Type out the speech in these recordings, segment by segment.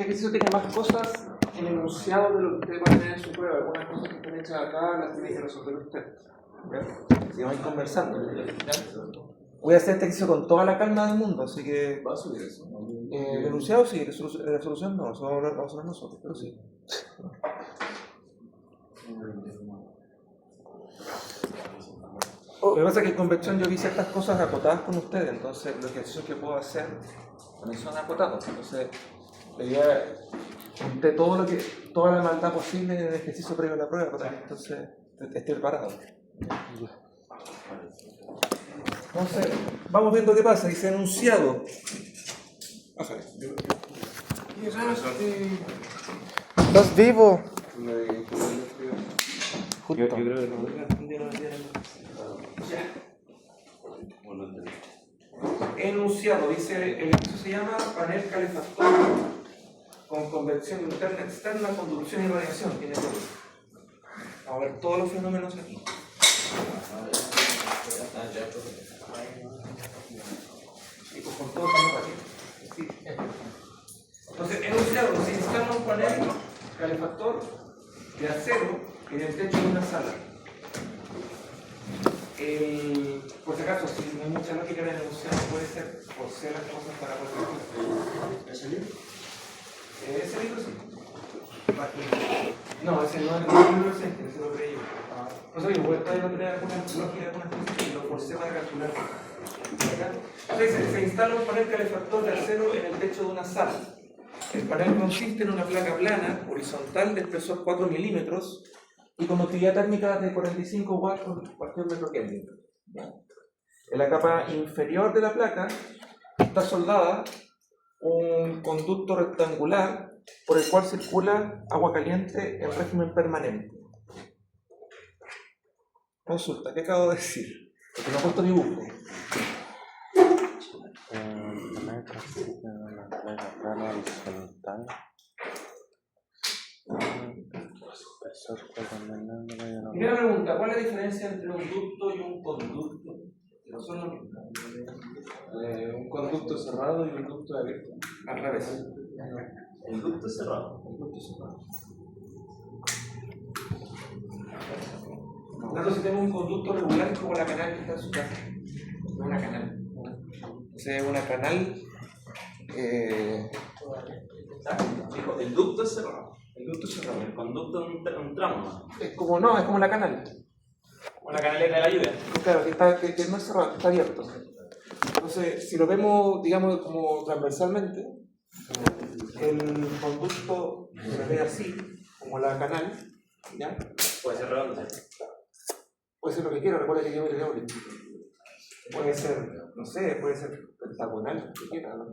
ejercicio tiene más cosas en enunciado de lo que usted va a tener en su prueba. Algunas cosas que están hechas acá las tiene que resolver usted. ¿Ya? Si van conversando. ¿Ya? Voy a hacer este ejercicio con toda la calma del mundo, así que... ¿Va a subir eso? El enunciado sí, la resolución no, eso vamos a hablar nosotros, pero sí. Lo que pasa es que en convención yo vi ciertas cosas acotadas con ustedes, entonces los ejercicios que puedo hacer también son acotados. Entonces, la idea junté toda la maldad posible en el ejercicio previo a la prueba para que entonces esté preparado. Entonces, vamos viendo qué pasa. Dice enunciado. Bájale. ¿Estás vivo? Yo creo que no. Ya. Enunciado, dice, el ejercicio se llama panel calefactor con convección interna, externa, conducción y radiación. Tiene todo. Vamos a ver todos los fenómenos aquí. Y pues con todo sí. Entonces, enunciado, se instala un panel calefactor de acero en el techo de una sala. Por si acaso, si no hay mucha lógica en el enunciado, puede ser por ser las cosas para cualquier cosa. ¿Ese libro? Ese libro sí. No, ese no es el libro ese lo creí yo. No sé, puede no tener alguna lógica, algunas cosas, y lo forcé para calcular. Entonces, se instala un panel calefactor de acero en el techo de una sala. El panel consiste en una placa plana, horizontal, de espesor 4 milímetros y con utilidad térmica de 45 watts por cualquier metro Kelvin. En la capa inferior de la placa está soldada un conducto rectangular por el cual circula agua caliente en régimen permanente. Consulta, ¿qué acabo de decir? Porque no he puesto dibujo. Primera pregunta, ¿cuál es la diferencia entre un ducto y un conducto? No son lo mismo. Un conducto cerrado y un ducto abierto. Al revés. El ducto cerrado. El ducto cerrado. Por lo tanto, si tengo un conducto regular es como la canal que está en su casa. No una canal. Entonces, una canal. Dijo, el ducto es cerrado. El ducto cerrado. El conducto es un tramo. Es como la canal. Una canaleta de la lluvia. Claro, que no es cerrado, que está abierto. Entonces, si lo vemos, digamos, como transversalmente, el conducto se ve así, como la canal, ¿ya? Puede ser redondo. Puede ser lo que quiera, recuerda que yo me leo. Puede ser, no sé, puede ser pentagonal, lo que quiera, ¿no?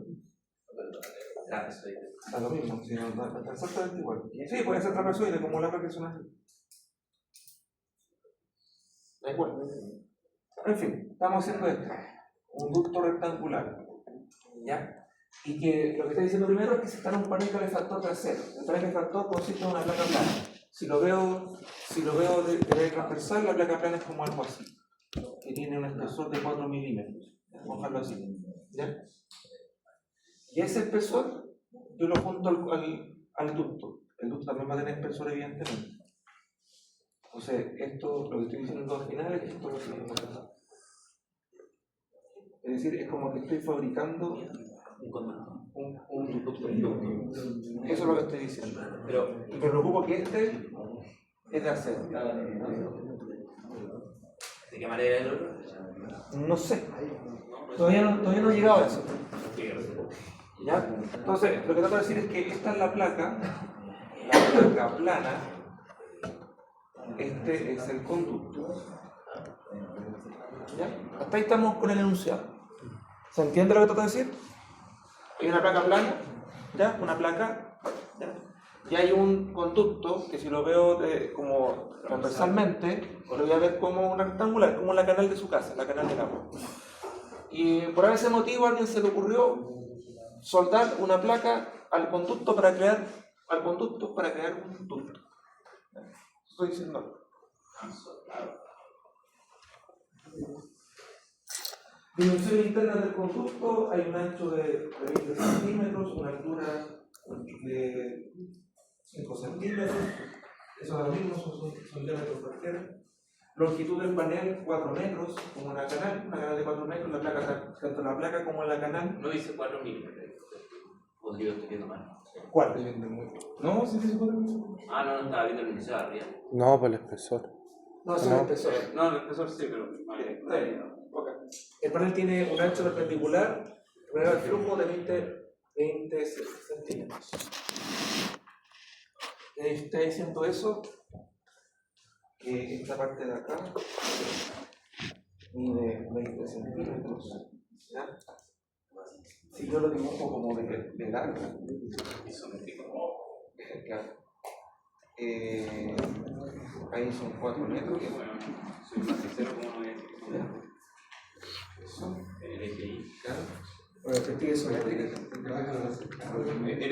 Da lo mismo, si no, está exactamente igual. Sí, puede ser trapezoide, como la persona así. Da igual. En fin, estamos haciendo esto. Un ducto rectangular. ¿Ya? Y que lo que está diciendo primero es que se instala un panel calefactor de acero. El panel calefactor consiste en una placa plana. Si lo veo de manera transversal, la placa plana es como algo así, que tiene un espesor de 4 milímetros. Vamos a dejarlo así. ¿Ya? Y ese espesor yo lo junto al ducto. El ducto también va a tener espesor, evidentemente. Entonces, esto, lo que estoy diciendo al final es que esto lo estoy haciendo. Es decir, es como que estoy fabricando un ducto. Eso es lo que estoy diciendo. Pero me preocupo que este es de acero. ¿De qué manera es el otro? No sé. Todavía no he llegado a eso. ¿Ya? Entonces, lo que trato de decir es que esta es la placa plana. Este es el conducto. ¿Ya? Hasta ahí estamos con el enunciado. ¿Se entiende lo que trato de decir? Hay una placa plana, ¿ya? Una placa, ¿ya? Y hay un conducto que si lo veo como transversalmente, lo voy a ver como una rectangular, como la canal de su casa, la canal del agua. Y por ese motivo a alguien se le ocurrió soldar una placa al conducto para crear un ducto. Estoy diciendo. Dimensión interna del conducto, hay un ancho de 20 centímetros, una altura de centímetros, eso es lo mismo, son diámetros cualquiera. Longitud del panel, 4 metros, como una canal de 4 metros, la placa, tanto la placa como la canal. No dice 4 milímetros. O si yo estoy viendo mal. ¿Cuál? No, sí, sí, 4 Ah, no, estaba viendo el enunciado arriba. No, por el espesor. No, eso es el espesor. No, el espesor sí, pero. Está bien. Ok. El panel tiene un ancho perpendicular, el flujo de 20 centímetros. Está diciendo eso, que esta parte de acá mide 20 centímetros. ¿Ya? Si yo lo dibujo como de largo, claro. Ahí son 4 metros. Soy más sincero como no es. Eso, El eje claro. Bueno, efectivamente,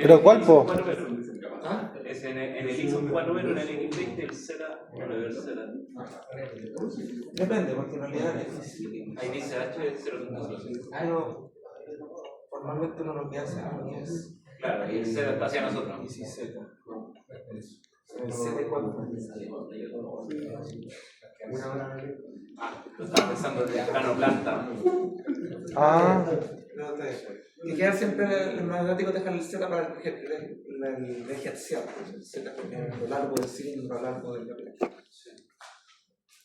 ¿Pero cuál, po? ¿Ah? Es en el X son 4 metros, en el X20 el Z, bueno, el Z. Depende, porque en realidad Ahí dice H es 0.5. pero formalmente uno lo que hace es Claro, y el Z está hacia nosotros. 17. El Z es 4. Ah, lo estaba pensando en el plano planta. Ah, Y queda siempre el magnético deja el Z para el eje axial, pues, el Z es lo largo del cilindro, lo largo del placa.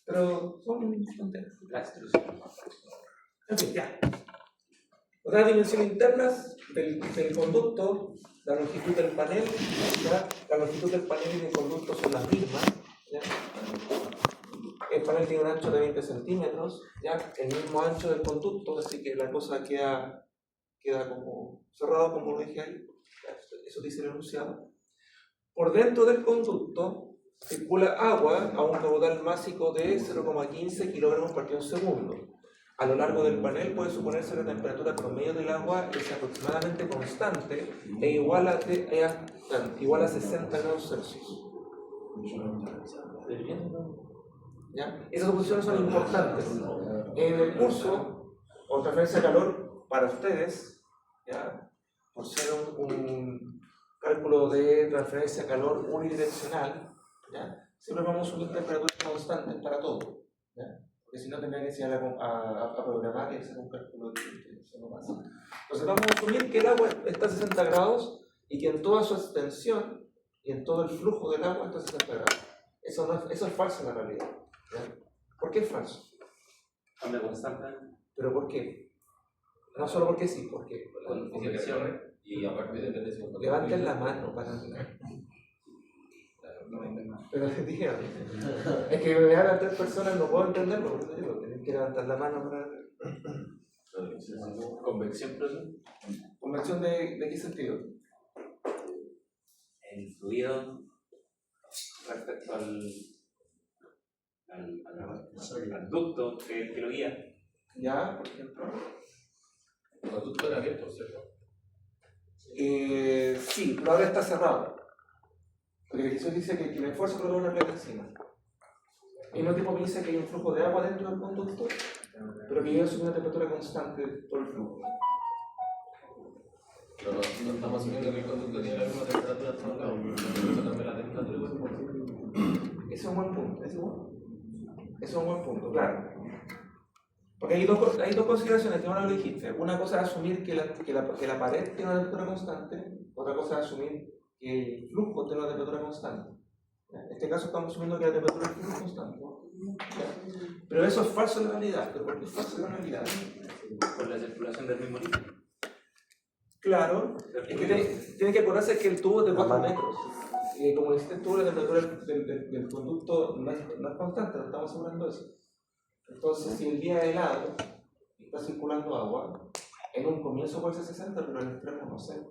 Pero son tonterías. La extrusión. En fin, ya. Otras dimensiones internas del conducto, la longitud del panel, ¿ya? La longitud del panel y del conducto son las mismas. ¿Ya? El panel tiene un ancho de 20 centímetros, ¿ya? El mismo ancho del conducto, así que la cosa queda como cerrado, como lo dije ahí. Eso dice el enunciado. Por dentro del conducto circula agua a un caudal másico de 0,15 kilogramos por segundo. A lo largo del panel puede suponerse la temperatura promedio del agua es aproximadamente constante e igual a 60 grados Celsius. ¿Ya? Esas suposiciones son importantes. En el curso, o transferencia de calor para ustedes, ¿ya? Por ser un cálculo de transferencia de calor unidireccional, ¿ya? Siempre vamos a subir temperaturas constantes para todo, ¿ya? Porque si no tendría que ir a programar y hacer un cálculo de eso no pasa. Entonces vamos a asumir que el agua está a 60 grados y que en toda su extensión y en todo el flujo del agua está a 60 grados. Eso es falso en la realidad, ¿ya? ¿Por qué es falso? Cambia constante. ¿Pero por qué? No solo porque sí, porque Con dirección. Y aparte depende si levanten la mano para pero digan, es que me vean a 3 personas, no puedo entenderlo, por eso digo, tienen que levantar la mano para... Convección, perdón. ¿Conversión de qué sentido? El fluido respecto al ducto que lo guía. Ya, por ejemplo. El conducto era abierto, ¿cierto? Sí, pero ahora está cerrado. Porque Jesús dice que el esfuerzo provoca una placa encima. Al mismo tiempo me dice que hay un flujo de agua dentro del conducto, pero que llega a una temperatura constante todo el flujo. Pero no estamos asumiendo que el conducto tiene la misma temperatura hasta acá. Eso cambia la temperatura. Ese es un buen punto, ese es un buen punto, claro. Porque hay dos consideraciones que ahora lo dijiste. Una cosa es asumir que la pared tiene una temperatura constante, otra cosa es asumir que el flujo tiene una temperatura constante. En este caso estamos asumiendo que la temperatura del flujo es constante. Pero eso es falso en la realidad. ¿Pero por qué es falso en la realidad? Por la circulación del mismo líquido. Claro, es que tiene que acordarse que el tubo es de 4 metros. Como dijiste tú, la temperatura del conducto no es constante, no estamos asegurando eso. Entonces, si el día es helado y está circulando agua, en un comienzo puede ser 60, pero en el extremo no sé.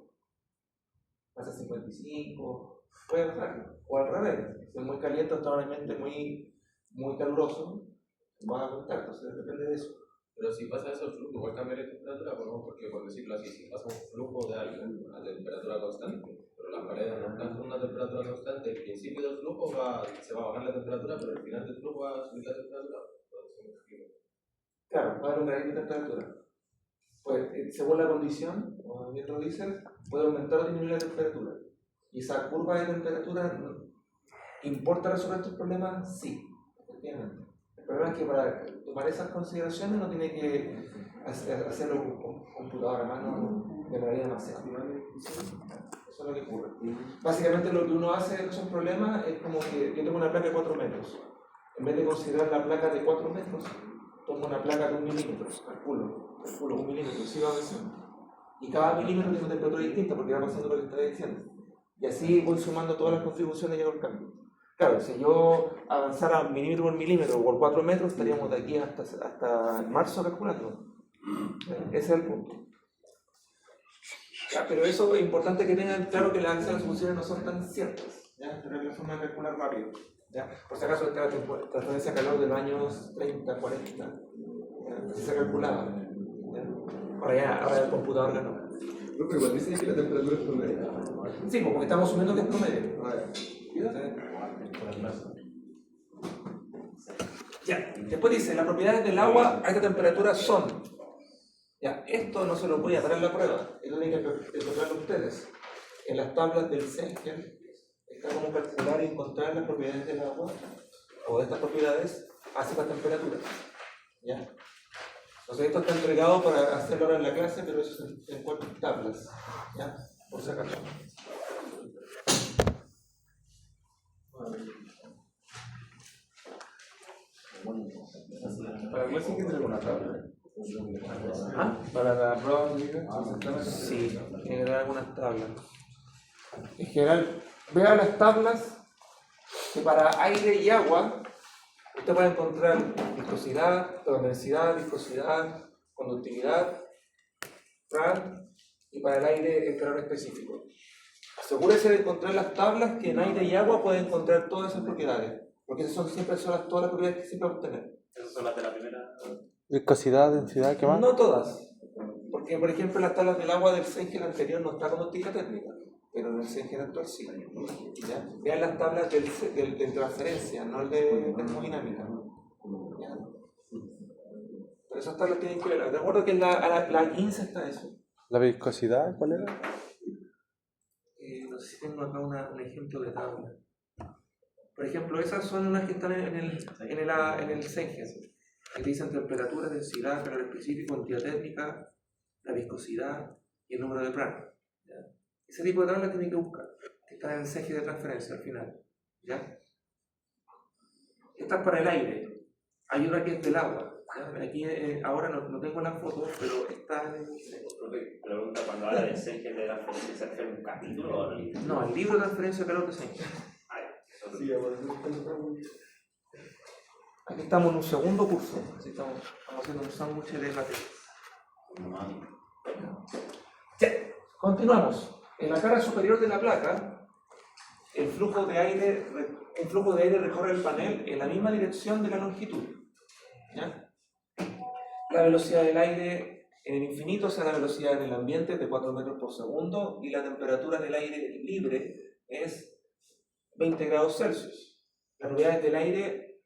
Pasa 55, puede bajar. O al revés, si es muy caliente, probablemente muy caluroso, va a aumentar, entonces depende de eso. Pero si pasa eso, el flujo igual cambia la temperatura, porque por decirlo así, si pasa un flujo de algo a temperatura constante, pero las paredes no están con una temperatura constante, el principio del flujo se va a bajar la temperatura, pero al final del flujo va a subir la temperatura. Claro, va a haber un gradiente de temperatura. Pues, según la condición, como bien lo dices, puede aumentar o disminuir la temperatura. Y esa curva de temperatura, ¿importa resolver estos problemas? Sí, efectivamente. El problema es que para tomar esas consideraciones uno tiene que hacerlo con computadora a mano, demoraría demasiado. Eso es lo que ocurre. Básicamente lo que uno hace en esos problemas es como que yo tengo una placa de 4 metros. En vez de considerar la placa de 4 metros, tomo una placa de 1 milímetro, calculo 1 milímetro, sigo avanzando. Y cada milímetro tiene una temperatura distinta porque va pasando lo que estaba diciendo. Y así voy sumando todas las contribuciones y hago el cambio. Claro, si yo avanzara milímetro por milímetro o por 4 metros, estaríamos de aquí hasta marzo calculando. Ese es el punto. Ya, pero eso es importante que tengan claro que las funciones no son tan ciertas. ¿Ya? Pero es la forma de calcular rápido. ¿Ya? Por si acaso esta transferencia de calor de los años 30, 40, así se calculaba. ¿Ya? Ahora el computador ganó. No, pero igual dice que la temperatura es promedio. Sí, porque estamos asumiendo que es promedio. Ya, después dice, las propiedades del agua a esta temperatura son. Ya, esto no se lo voy a dar en la prueba, esto tienen que encontrarlo ustedes. En las tablas del Sengen está como calcular y encontrar las propiedades del agua o de estas propiedades a ciertas temperaturas. ¿Ya? Entonces esto está entregado para hacerlo ahora en la clase, pero eso se encuentra en tablas. ¿Ya? Por si acaso. Para la clase hay que tener una tabla. ¿Ah? Para la prueba Sí, tiene que tener algunas tablas. En general, vea las tablas que para aire y agua usted puede encontrar viscosidad, densidad, viscosidad, conductividad, RAD, y para el aire el calor específico. Asegúrese de encontrar las tablas que en aire y agua puede encontrar todas esas propiedades, porque esas son siempre todas las propiedades que siempre va a obtener. Esas son las de la primera. Viscosidad, densidad, ¿qué más? No todas, porque por ejemplo las tablas del agua del Sengen anterior no está conductividad térmica, pero en el Sengen actual sí. ¿Ya? Vean las tablas de transferencia, no el de termodinámica. ¿Ya? Pero esas tablas tienen que ver. De acuerdo que en la 15 está eso. ¿La viscosidad cuál era? No sé si tengo acá un ejemplo de tabla. Por ejemplo, esas son unas que están en el Sengen, que te dicen temperatura, densidad, calor específico, entidad térmica, la viscosidad y el número de Prandtl. ¿Ya? Ese tipo de tablas tienen que buscar, que están en el Sengen de transferencia al final. ¿Ya? Esta es para el aire. Hay una que es del agua. ¿Ya? Aquí ahora no tengo las fotos, pero está en el Sengen. Pregunta, cuando habla de Sengen de transferencia, ¿se refiere a un capítulo o al libro? No, el libro de transferencia de calor de Sengen. Sí, Aquí estamos en un segundo curso, así estamos haciendo un sándwich de materias. Ya, continuamos. En la cara superior de la placa, un flujo de aire recorre el panel en la misma dirección de la longitud. ¿Ya? La velocidad del aire en el infinito, o sea, la velocidad en el ambiente es de 4 metros por segundo y la temperatura del aire libre es 20 grados Celsius. Las propiedades del aire,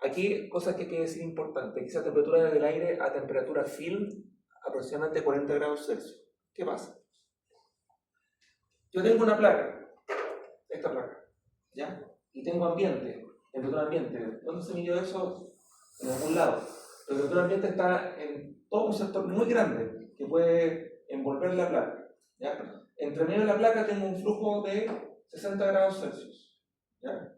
aquí cosas que hay que decir importantes, que esa temperatura del aire a temperatura film aproximadamente 40 grados Celsius. ¿Qué pasa? Yo tengo una placa, esta placa, ¿ya? Y tengo ambiente, temperatura ambiente. ¿Dónde se midió eso? En algún lado. La temperatura ambiente está en todo un sector muy grande que puede envolver la placa, ¿ya? Entre medio de la placa tengo un flujo de 60 grados Celsius. ¿Ya?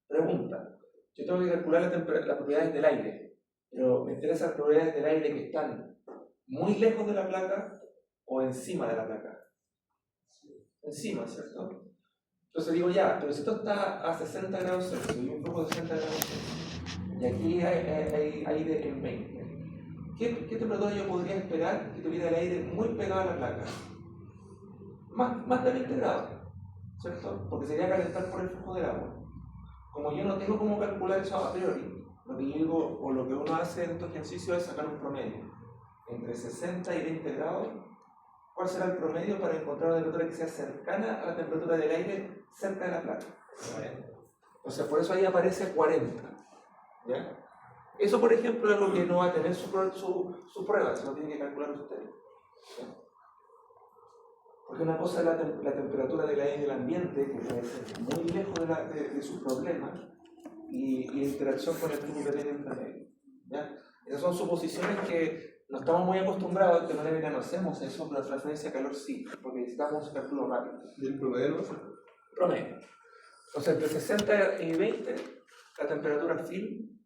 Pregunta. Yo tengo que calcular las propiedades del aire, pero me interesan las propiedades del aire que están muy lejos de la placa o encima de la placa. Encima, ¿cierto? Entonces digo ya, pero si esto está a 60 grados Celsius y un flujo de 60 grados Celsius, y aquí hay aire en 20, ¿qué temperatura yo podría esperar que tuviera el aire muy pegado a la placa? Más de 20 grados. ¿Cierto? Porque sería calentar por el flujo del agua. Como yo no tengo cómo calcular eso a priori, lo que yo digo, o lo que uno hace en estos ejercicios es sacar un promedio. Entre 60 y 20 grados, ¿cuál será el promedio para encontrar una temperatura que sea cercana a la temperatura del aire cerca de la placa? Entonces, por eso ahí aparece 40. ¿Ya? Eso, por ejemplo, es lo que no va a tener su prueba, eso lo tienen que calcular ustedes. ¿Ya? Porque una cosa es la temperatura del aire en el ambiente, que puede ser muy lejos de su problema, y la interacción con el flujo que tiene entre medio. ¿Ya? Esas son suposiciones que no estamos muy acostumbrados, de manera que no hacemos eso, pero la transferencia de calor sí, porque necesitamos cálculo rápido. ¿Y el promedio? Promedio. Entonces, entre 60 y 20, la temperatura film,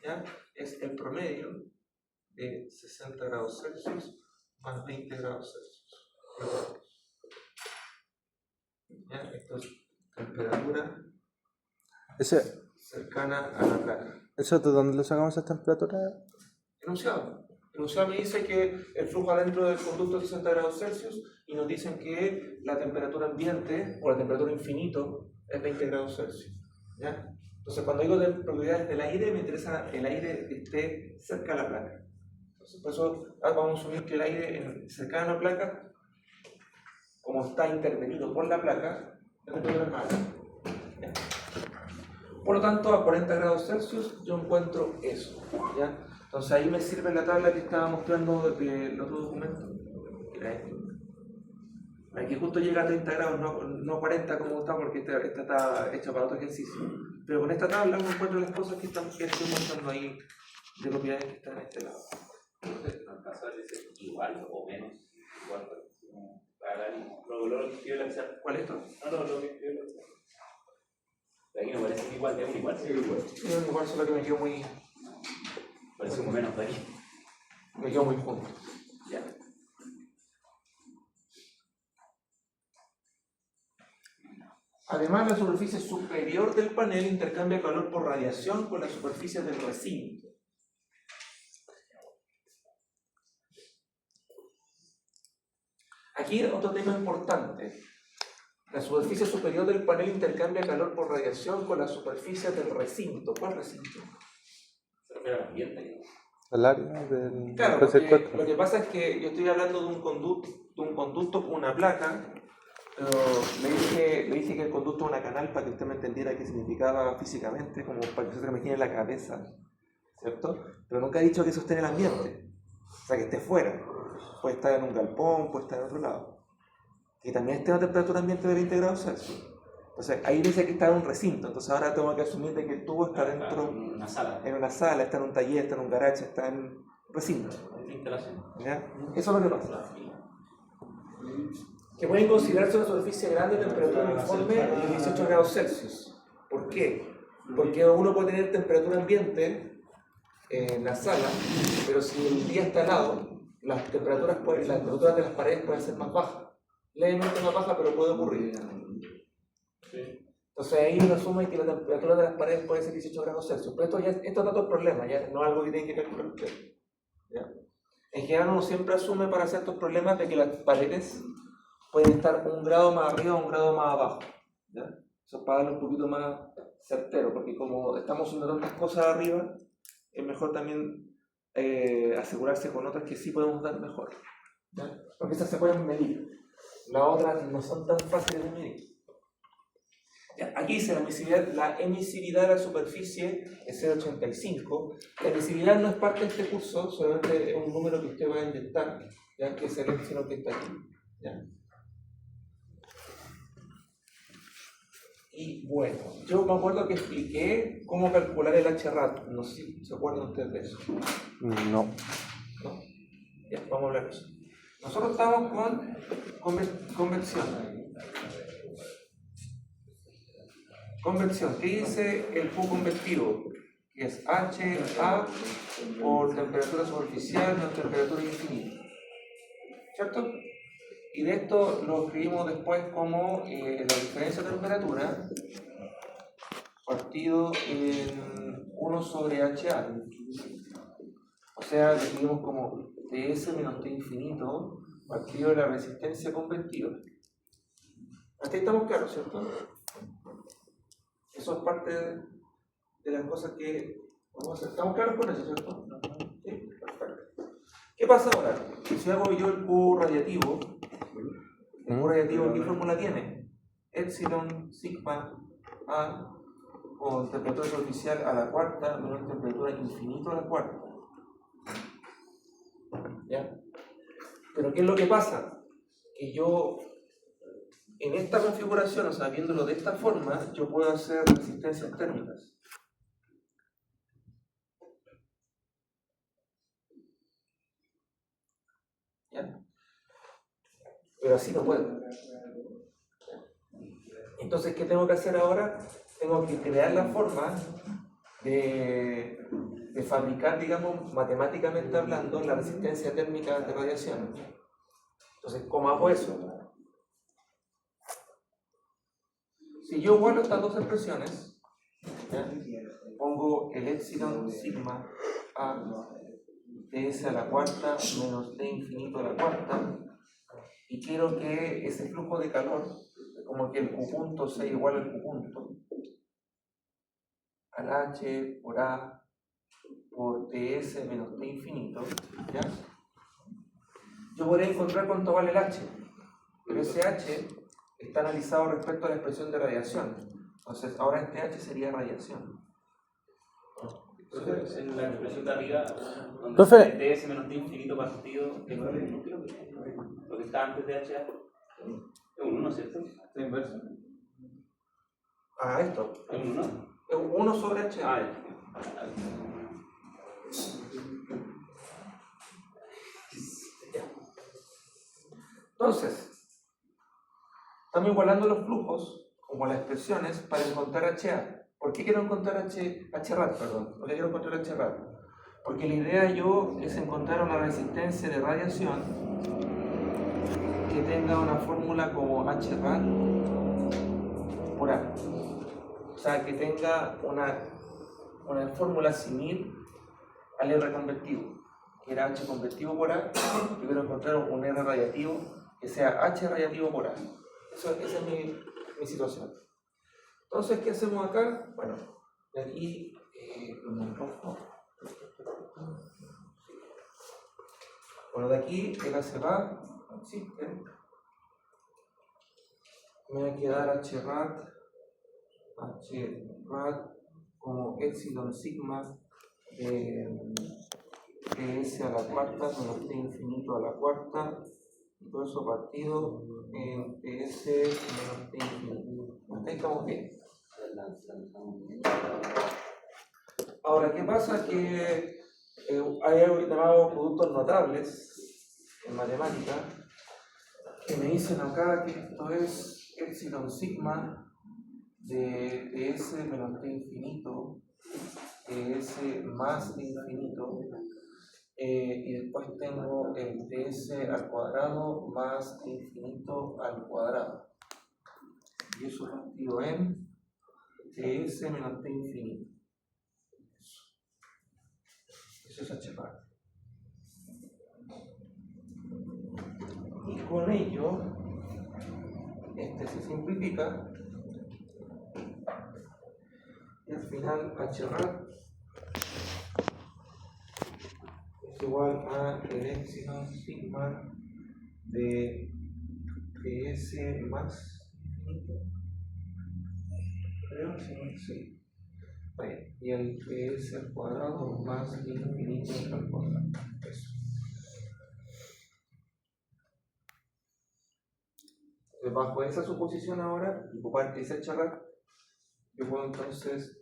¿ya?, es el promedio de 60 grados Celsius más 20 grados Celsius. ¿Ya? Esto es temperatura ¿Ese, cercana a la placa. ¿Eso de dónde lo sacamos esa temperatura? Enunciado. El enunciado me dice que el flujo adentro del conducto es 60 grados Celsius y nos dicen que la temperatura ambiente o la temperatura infinito es 20 grados Celsius. ¿Ya? Entonces, cuando digo de propiedades del aire, me interesa el aire que esté cerca de la placa. Entonces, por eso vamos a asumir que el aire cercano a la placa, como está intervenido por la placa, la temperatura es más alta. ¿Ya? Por lo tanto, a 40 grados Celsius yo encuentro eso. ¿Ya? Entonces ahí me sirve la tabla que estaba mostrando del otro documento, que era esto. Aquí justo llega a 30 grados, no 40 como está, porque esta está hecha para otro ejercicio. Pero con esta tabla uno encuentra las cosas que estoy mostrando ahí, de propiedades que están a este lado. Igual o menos. Igual. Lo que escribió la pizarra. ¿Cuál es esto? No, lo que escribió la pizarra. Aquí no parece igual, de igual. Sí, igual, solo que me quedo muy... Parece un menos de aquí. Me quedo muy junto. Ya. Además, la superficie superior del panel intercambia calor por radiación con la superficie del recinto. Aquí otro tema importante. La superficie superior del panel intercambia calor por radiación con la superficie del recinto. ¿Cuál recinto? Se refiere al ambiente. ¿El área del Claro, que se porque encuentra? lo que pasa es que yo estoy hablando de un conducto con una placa, pero le dije que el conducto es una canal para que usted me entendiera qué significaba físicamente, como para que usted se imagine la cabeza, ¿cierto? Pero nunca he dicho que eso esté en el ambiente, o sea, que esté fuera. Puede estar en un galpón, puede estar en otro lado. Y también esté a una temperatura ambiente de 20 grados Celsius. Entonces, ahí dice que está en un recinto, entonces ahora tengo que asumir de que el tubo está dentro, En una sala. en una sala, está en un taller, está en un garage, está en un recinto. Instalación. ¿Ya? Eso es lo que pasa. Que pueden considerarse una superficie grande de temperatura uniforme de 18 grados Celsius. ¿Por qué? Porque uno puede tener temperatura ambiente en la sala, pero si el día está helado, las temperaturas de las paredes pueden ser más bajas. Levemente más bajas, pero puede ocurrir. Entonces ahí uno asume que la temperatura de las paredes puede ser 18 grados Celsius. Pero esto es todo el problema, ya no es algo que tienen que calcular ustedes. ¿Ya? En general uno siempre asume para ciertos problemas de que las paredes pueden estar un grado más arriba o un grado más abajo. ¿Ya? Eso es para darle un poquito más certero, porque como estamos haciendo tantas cosas arriba, es mejor también asegurarse con otras que sí podemos dar mejor. ¿Ya? Porque esas se pueden medir. Las otras no son tan fáciles de medir. Ya, aquí dice la emisividad de la superficie es 0,85. La emisividad no es parte de este curso, solamente es un número que usted va a inyectar, ya que es el epsilon que está aquí. ¿Ya? Y bueno, yo me acuerdo que expliqué cómo calcular el H-RAT. No sé si se acuerdan ustedes de eso. No. ¿No? Ya, vamos a hablar de eso. Nosotros estamos con convección. Convección, ¿qué dice el Q convectivo? Que es HA por temperatura superficial menos temperatura infinita. ¿Cierto? Y de esto lo escribimos después como la diferencia de temperatura partido en 1 sobre HA. O sea, lo escribimos como TS menos T infinito partido de la resistencia convectiva. Hasta ahí estamos claros, ¿cierto? Eso es parte de las cosas que vamos a hacer. ¿Estamos claros con eso, cierto? Sí, perfecto. ¿Qué pasa ahora? Si hago yo el Q radiativo, ¿qué fórmula tiene? Epsilon sigma A con temperatura superficial a la cuarta menos temperatura infinito a la cuarta. ¿Ya? Pero ¿qué es lo que pasa? que yo, en esta configuración, o sea, viéndolo de esta forma, yo puedo hacer resistencias térmicas. ¿Ya? Pero así no puedo. Entonces, ¿qué tengo que hacer ahora? Tengo que crear la forma de fabricar, digamos, matemáticamente hablando, la resistencia térmica de radiación. Entonces, ¿cómo hago eso? Si yo igualo estas dos expresiones, ¿ya? Pongo el epsilon sigma a ds a la cuarta menos t infinito a la cuarta, y quiero que ese flujo de calor, como que el Q punto sea igual al Q punto, al h por a por ts menos t infinito, ¿ya? Yo podría encontrar cuánto vale el h, pero ese h está analizado respecto a la expresión de radiación. Entonces, ahora este h sería radiación. Entonces, en la expresión de arriba, donde Profe. ds menos t infinito partido, lo que está antes de h es un 1, ¿cierto? Está inverso. Ah, esto. Es un 1. Es 1 sobre h. Ah, ya. Entonces, estamos igualando los flujos, como las expresiones, para encontrar HA. ¿Por qué quiero encontrar HRAD? ¿Por qué quiero encontrar HRAD? Porque la idea yo es encontrar una resistencia de radiación que tenga una fórmula como HRAD por A. O sea, que tenga una fórmula similar al R convectivo, que era H convectivo por A. Yo quiero encontrar un R radiativo que sea H radiativo por A. Esa es mi situación. Entonces, ¿qué hacemos acá? Bueno, de aquí, con el rojo. Bueno, de aquí el A se va, no existe. Me va a quedar HRAD como epsilon sigma de ts a la cuarta menos t infinito a la cuarta, y todo eso partido en ts menos t infinito. Hasta ahí estamos bien. Ahora, ¿qué pasa? Que hay algo llamado productos notables en matemática que me dicen acá que esto es epsilon sigma de ts menos t infinito, ts más t infinito, y después tengo el ts al cuadrado más t infinito al cuadrado. Y eso partido en ts menos t infinito. Eso es h bar. Y con ello, este se simplifica. Y al final HRAD es igual a el epsilon sigma de ts más infinito. Creo que sí. Bien. Y el ts al cuadrado más infinito al cuadrado. Eso. Entonces, bajo esa suposición ahora, y ocupar ese HRAD, yo puedo entonces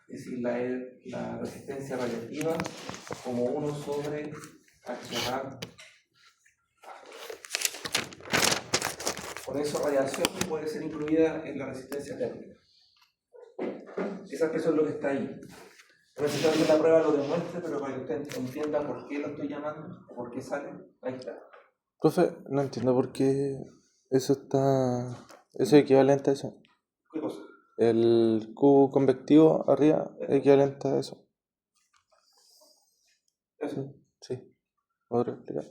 decir la resistencia radiativa como 1 sobre HRAD. Con eso, radiación puede ser incluida en la resistencia térmica. Esa expresión es lo que está ahí. No necesito que la prueba lo demuestre, pero para que usted entienda por qué lo estoy llamando, o por qué sale, ahí está. Profe, no entiendo por qué eso es equivalente a eso. ¿Qué cosa? El Q convectivo arriba es equivalente a eso. Eso. Sí. ¿Podré explicar?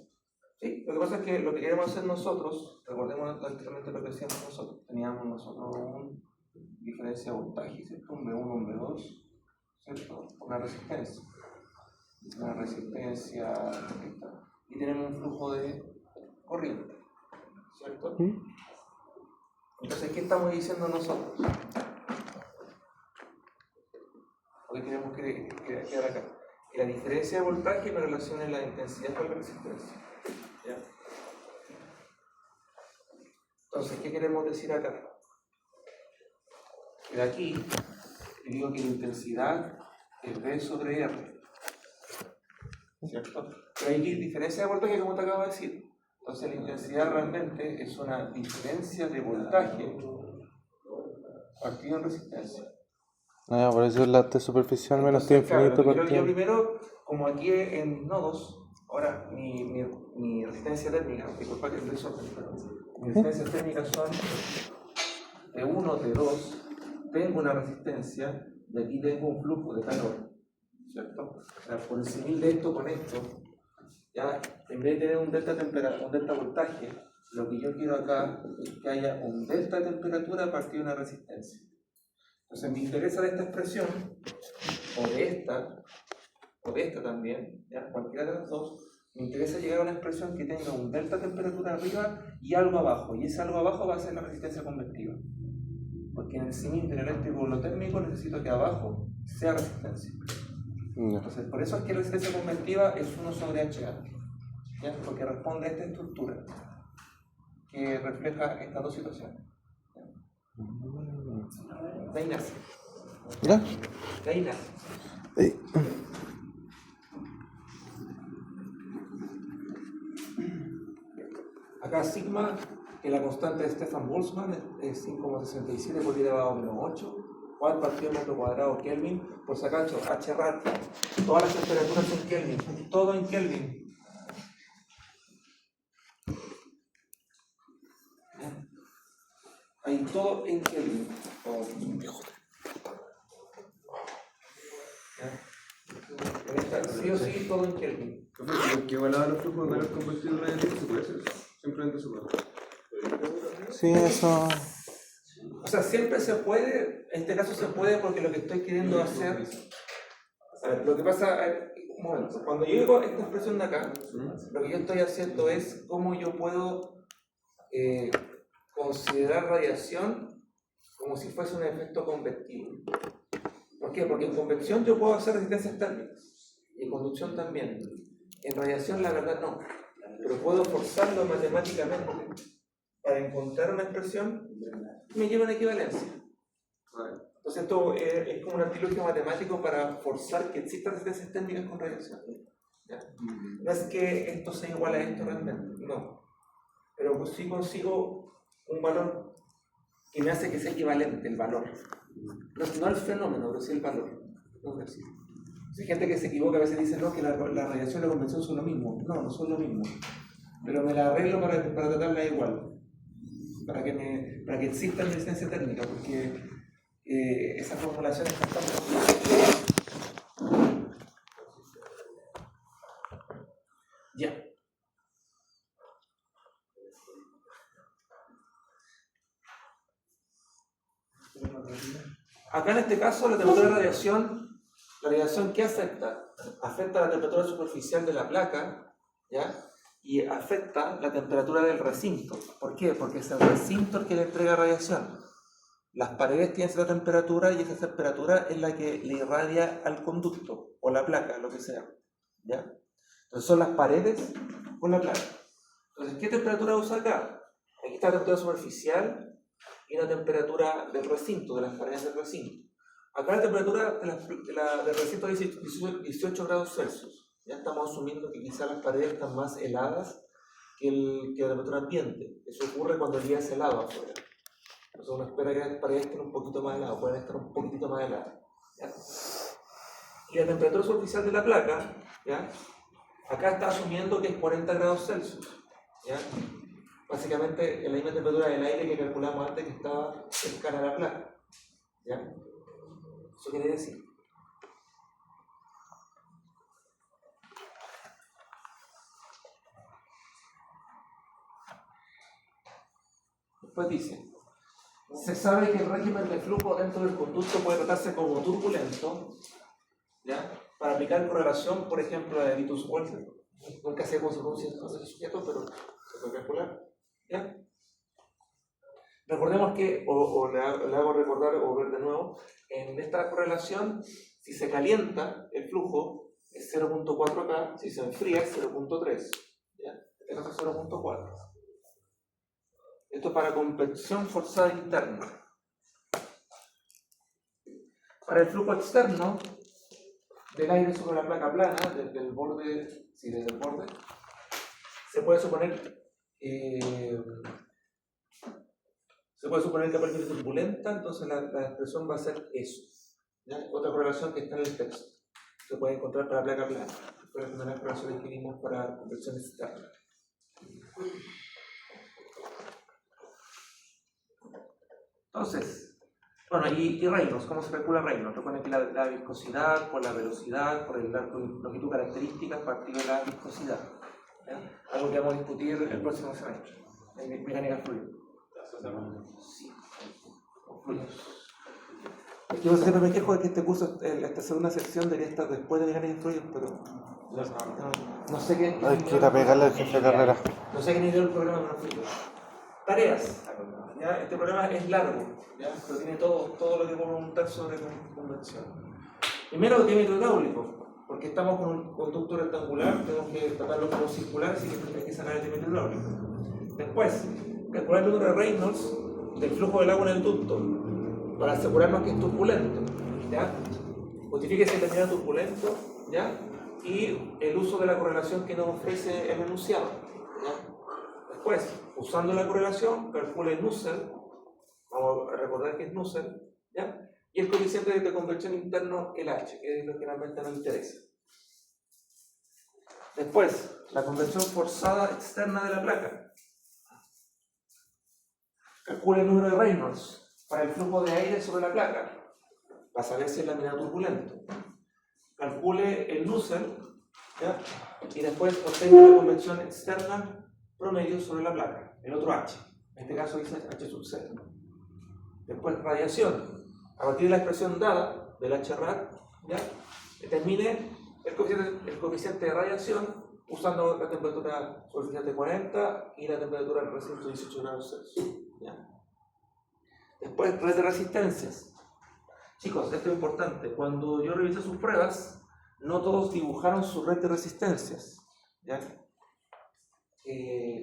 Sí, lo que pasa es que lo que queremos hacer nosotros, recordemos anteriormente lo que hacíamos nosotros, teníamos nosotros una diferencia de voltaje, ¿cierto? Un B1, un B2, ¿cierto? Una resistencia, y tenemos un flujo de corriente, ¿cierto? Entonces, ¿qué estamos diciendo nosotros? Lo que queremos quedar acá. Que la diferencia de voltaje me relaciona la intensidad con la resistencia. ¿Ya? Entonces, ¿qué queremos decir acá? Que de aquí, digo que la intensidad es V sobre R, ¿cierto? Pero hay diferencia de voltaje, como te acabo de decir. Entonces, la intensidad realmente es una diferencia de voltaje partido en resistencia. Ah, por eso es la T superficial menos T Entonces, claro, infinito lo que partido. yo primero, como aquí en nodos, ahora mi resistencia térmica, disculpa que el desorden, pero mis resistencias térmicas son T1, T2, tengo una resistencia y aquí tengo un flujo de calor, ¿cierto? O sea, por el simil de esto con esto, ya en vez de tener un delta temperatura, un delta voltaje, lo que yo quiero acá es que haya un delta de temperatura a partir de una resistencia. Entonces me interesa de esta expresión, o de esta también, ¿ya? Cualquiera de las dos, me interesa llegar a una expresión que tenga un delta temperatura arriba y algo abajo, y ese algo abajo va a ser la resistencia convectiva. Porque en el símil del eléctrico o lo térmico necesito que abajo sea resistencia. Ya. Entonces, por eso es que la resistencia convectiva es 1 sobre HA, ¿ya? Porque responde a esta estructura que refleja estas dos situaciones. De ahí nace. ¿Ya? De ahí nace. Ey. Acá sigma, que la constante de Stefan Boltzmann es 5,67 por 10 elevado a menos 8, cual partido metro cuadrado Kelvin, por si acaso, H ratio, todas las temperaturas en Kelvin, todo en Kelvin. Hay todo en Kelvin. Sí o sí, todo en Kelvin. ¿Qué evaluaba los flujos de los convertidos radiantes? ¿Se puede hacer eso? Simplemente se puede. Sí, eso. O sea, siempre se puede, en este caso se puede porque lo que estoy queriendo hacer. A ver, lo que pasa, a ver, un momento, cuando yo digo esta expresión de acá, lo que yo estoy haciendo es cómo yo puedo considerar radiación como si fuese un efecto convectivo. ¿Por qué? Porque en convección yo puedo hacer resistencias térmicas y en conducción también. En radiación la verdad no, pero puedo forzarlo matemáticamente para encontrar una expresión que me lleva a una equivalencia. Entonces esto es como un artilugio matemático para forzar que existan resistencias térmicas con radiación. ¿Ya? No es que esto sea igual a esto realmente, no. Pero pues sí consigo un valor que me hace que sea equivalente el valor. No el fenómeno, pero sí el valor. No es así. Hay gente que se equivoca, a veces dice no, que la radiación y la convección son lo mismo. No, no son lo mismo. Pero me la arreglo para tratarla igual. Para que exista resistencia térmica, porque esa formulación es bastante compleja. Ya. Acá en este caso la temperatura de radiación, la radiación ¿qué afecta? Afecta la temperatura superficial de la placa, ¿ya? Y afecta la temperatura del recinto. ¿Por qué? Porque es el recinto el que le entrega radiación. Las paredes tienen cierta temperatura y esa temperatura es la que le irradia al conducto o la placa, lo que sea, ¿ya? Entonces son las paredes con la placa. Entonces, ¿qué temperatura usa acá? Aquí está la temperatura superficial y una temperatura del recinto, de las paredes del recinto. Acá la temperatura del recinto es 18 grados Celsius. Ya estamos asumiendo que quizás las paredes están más heladas que la temperatura ambiente. Eso ocurre cuando el día es helado afuera. Entonces uno espera que las paredes estén un poquito más heladas, pueden estar un poquitito más heladas. ¿Ya? Y la temperatura superficial de la placa, ¿ya? Acá está asumiendo que es 40 grados Celsius. ¿Ya? Básicamente es la misma temperatura del aire que calculamos antes que estaba cercana a la placa. ¿Ya? Eso quiere decir. Después dice, se sabe que el régimen de flujo dentro del conducto puede tratarse como turbulento, ¿ya? Para aplicar correlación, por ejemplo, de Vitus-Walter. Nunca sé cómo se pronuncia ese sujeto, pero se puede calcular. ¿Ya? Recordemos que, o le hago recordar o ver de nuevo, en esta correlación, si se calienta el flujo es 0.4 acá, si se enfría es 0.3. ¿Ya? Este caso es 0.4. Esto es para convección forzada interna. Para el flujo externo del aire sobre la placa plana, desde el borde, se puede suponer que aparece turbulenta, entonces la expresión va a ser eso. ¿Ya? Otra correlación que está en el texto. Se puede encontrar para placa plana. Fue las primeras correlaciones que vimos para convección externa. Entonces, bueno, y Reynolds, ¿cómo se calcula Reynolds? Recuerden que la viscosidad por la velocidad, por la longitud característica a partir de la viscosidad. ¿Ya? Algo que vamos a discutir el próximo semestre, en mecánica fluida. Sí, fluidos. Es que yo siempre me quejo de que este curso, esta segunda sección debería estar después de mecánica fluida, pero no sé qué. Hay que ir a pegarle al jefe de carrera. No sé qué nivel el programa de fluidos. Tareas. ¿Ya? Este programa es largo, ¿ya? Pero tiene todo lo que podemos montar sobre convección. Primero, diámetro hidráulico, porque estamos con un conducto rectangular, tenemos que tratarlo como circular, así que hay que sacar el diámetro hidráulico. Después, calcular el número de Reynolds del flujo del agua en el ducto, para asegurarnos que es turbulento. ¿Ya? Justifique si termina turbulento, ¿ya? Y el uso de la correlación que nos ofrece el enunciado. ¿Ya? Después, usando la correlación, calcula el Nusselt, vamos a recordar que es Nusselt, ¿ya? Y el coeficiente de convección interno, el H, que es lo que realmente nos interesa. Después, la convección forzada externa de la placa. Calcula el número de Reynolds para el flujo de aire sobre la placa, para saber si es laminado turbulento. Calcule el Nusselt, ¿ya? Y después obtenga la convección externa promedio sobre la placa, el otro H. En este caso dice H sub 0. Después radiación. A partir de la expresión dada del H-rad, ¿ya? Determine el coeficiente de radiación usando la temperatura superficial de 40 y la temperatura del recinto 18 grados Celsius. ¿Ya? Después, red de resistencias. Chicos, esto es importante. Cuando yo revisé sus pruebas, no todos dibujaron su red de resistencias. ¿Ya?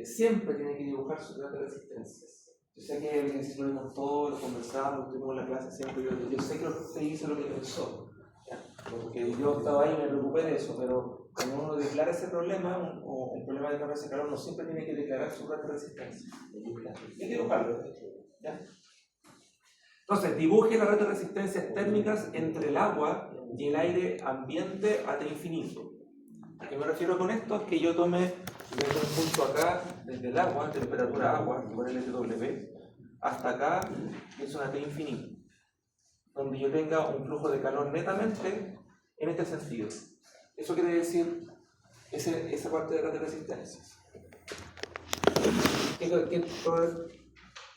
Siempre tiene que dibujar su red de resistencias. Yo sé que si lo vimos todo, lo conversamos, lo tuvimos en la clase siempre. Yo sé que usted hizo lo que pensó. ¿Ya? Porque yo estaba ahí y me preocupé de eso, pero cuando uno declara ese problema, o el problema de carga de calor, no siempre tiene que declarar su red de resistencia. Hay que dibujarlo. ¿Ya? Entonces, dibuje la red de resistencias térmicas entre el agua y el aire ambiente a T infinito. ¿A qué me refiero con esto? Es que yo tome desde un punto acá, desde el agua, temperatura agua, por el SW, hasta acá, que es una T infinito, donde yo tenga un flujo de calor netamente en este sentido. Eso quiere decir esa parte de la red de resistencias.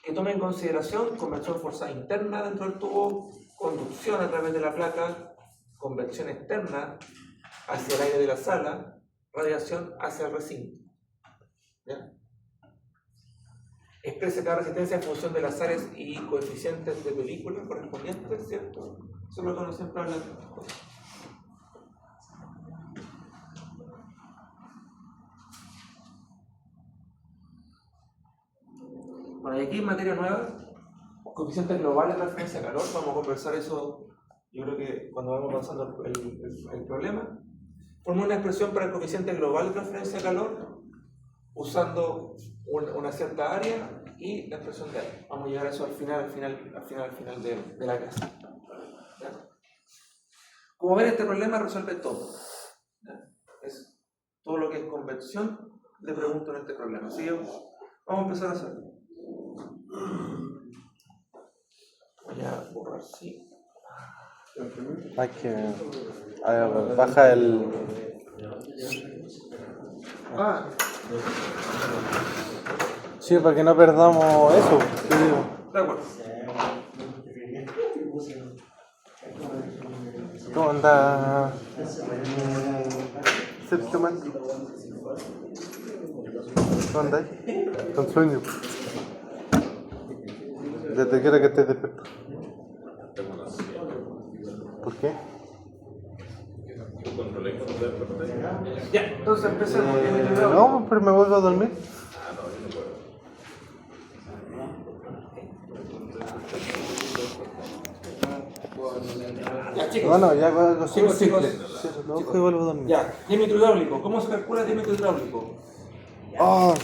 Que tome en consideración convección forzada interna dentro del tubo, conducción a través de la placa, convección externa hacia el aire de la sala, radiación hacia el recinto. ¿Ya? Exprese cada resistencia en función de las áreas y coeficientes de película correspondientes, ¿cierto? Eso es lo que nos siempre hablan. Bueno, y aquí en materia nueva, coeficientes globales de transferencia de calor, vamos a conversar eso, yo creo que cuando vamos avanzando el problema. Formula una expresión para el coeficiente global de transferencia de calor usando una cierta área y la expresión de aire. Vamos a llegar a eso al final de la clase. ¿Ya? Como ven, este problema resuelve todo. ¿Ya? Es todo lo que es convección, le pregunto en este problema. ¿Sí? Vamos a empezar a hacerlo. Voy a borrar, sí. Hay que baja el. Sí, para que no perdamos eso. ¿Qué digo? De acuerdo. ¿Cómo anda? Sexto maestro. ¿Cómo andas? Con sueño. Ya te quiero que estés despierto. ¿Por qué? Ya, entonces empecemos. No, pero me vuelvo a dormir. Ya, chicos. Bueno, ya hago algo súper Chicos, chicos. simple. Cierro los ojos y vuelvo a dormir. Ya, diámetro hidráulico. ¿Cómo se calcula el diámetro hidráulico? Oh,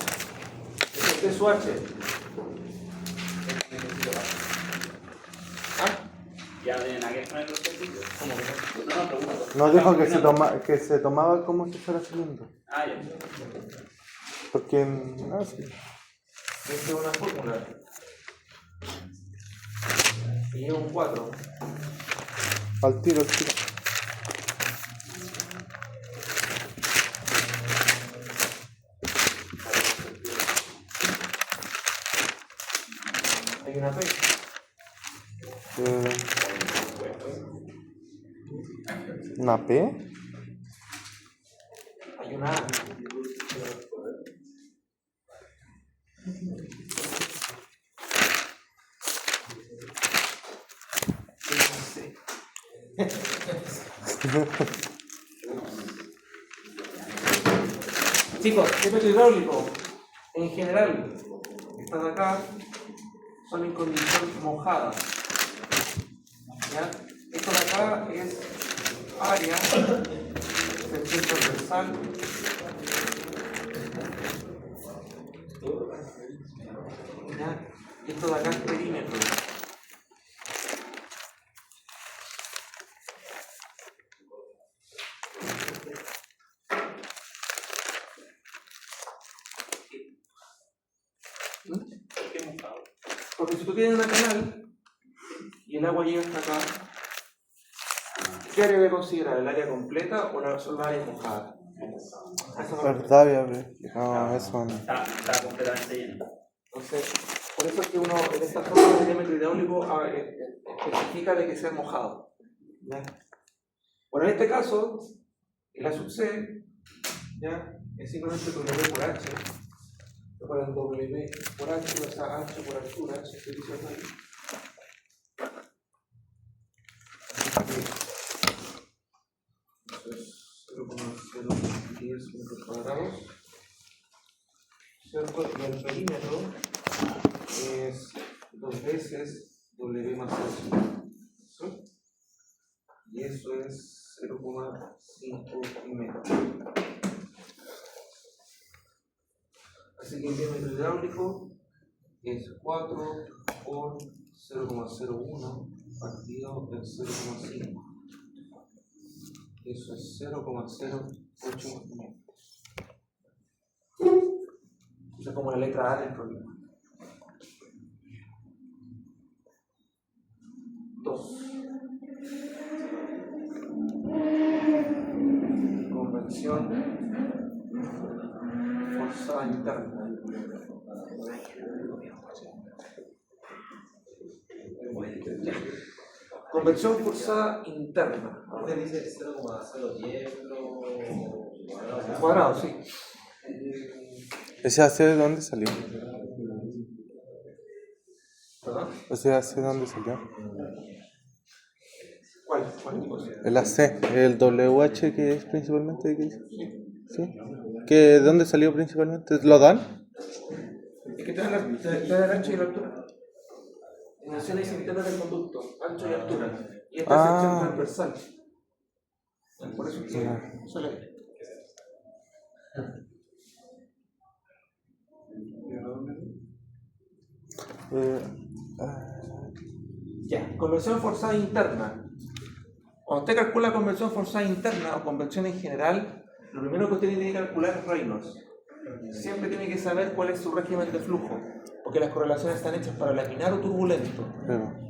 Este es su H. ¿Ah? Ya no tiene nada que ver con el prospectivo. ¿Cómo que no? No, pregunto. no dijo que se tomaba como si fuera cilindro. Ah, ya. Porque. Ah, sí. Esta es una fórmula. Y es un 4. Al tiro, al tiro. Hay una P. ¿Una P? Hay una A. Chicos, diámetro hidráulico, en general, estas de acá son en condición mojada. ¿Ya? Esto de acá es área, sección transversal. ¿Ya? Esto de acá es perímetro. Porque si tú tienes una canal y el agua llega hasta acá, ¿qué área voy a considerar? ¿El área completa o solo la área mojada? Eso no- Verdad, había explicado eso. Está completamente lleno. Entonces, por eso es que uno en esta forma de diámetro hidráulico especifica de que sea mojado. ¿Ya? Bueno, en este caso, la sub C, ¿ya? Es simplemente W por H. Recuerden W por H, o sea H por altura, H estoy diciendo ahí. Eso es 0,010 metros cuadrados. ¿Cierto? Y el perímetro es 2 veces W más H. ¿Sí? Y eso es 0,5 y medio. Así que el diámetro hidráulico es 4 por 0,01 partido en 0,5. Eso es 0,08 metros. Esa es como la letra A del problema. 2. Convención forzada interna. Convención forzada interna. Usted dice 0,010 Cuadrado, sí. ¿Ese AC de dónde salió? ¿Verdad? ¿Ese AC de dónde salió? ¿Cuál? ¿Cuál? El AC, el WH que es principalmente de qué dice. ¿Sí? ¿Que de dónde salió principalmente? ¿Lo dan? Es que te da el ancho y la altura. Dimensiones internas del conducto, ancho y altura. Y esta es sección transversal. Por eso que sale. Ya, convención forzada interna. Cuando usted calcula convención forzada interna o convención en general, lo primero que usted tiene que calcular es Reynolds. Siempre tiene que saber cuál es su régimen de flujo, porque las correlaciones están hechas para laminar o turbulento.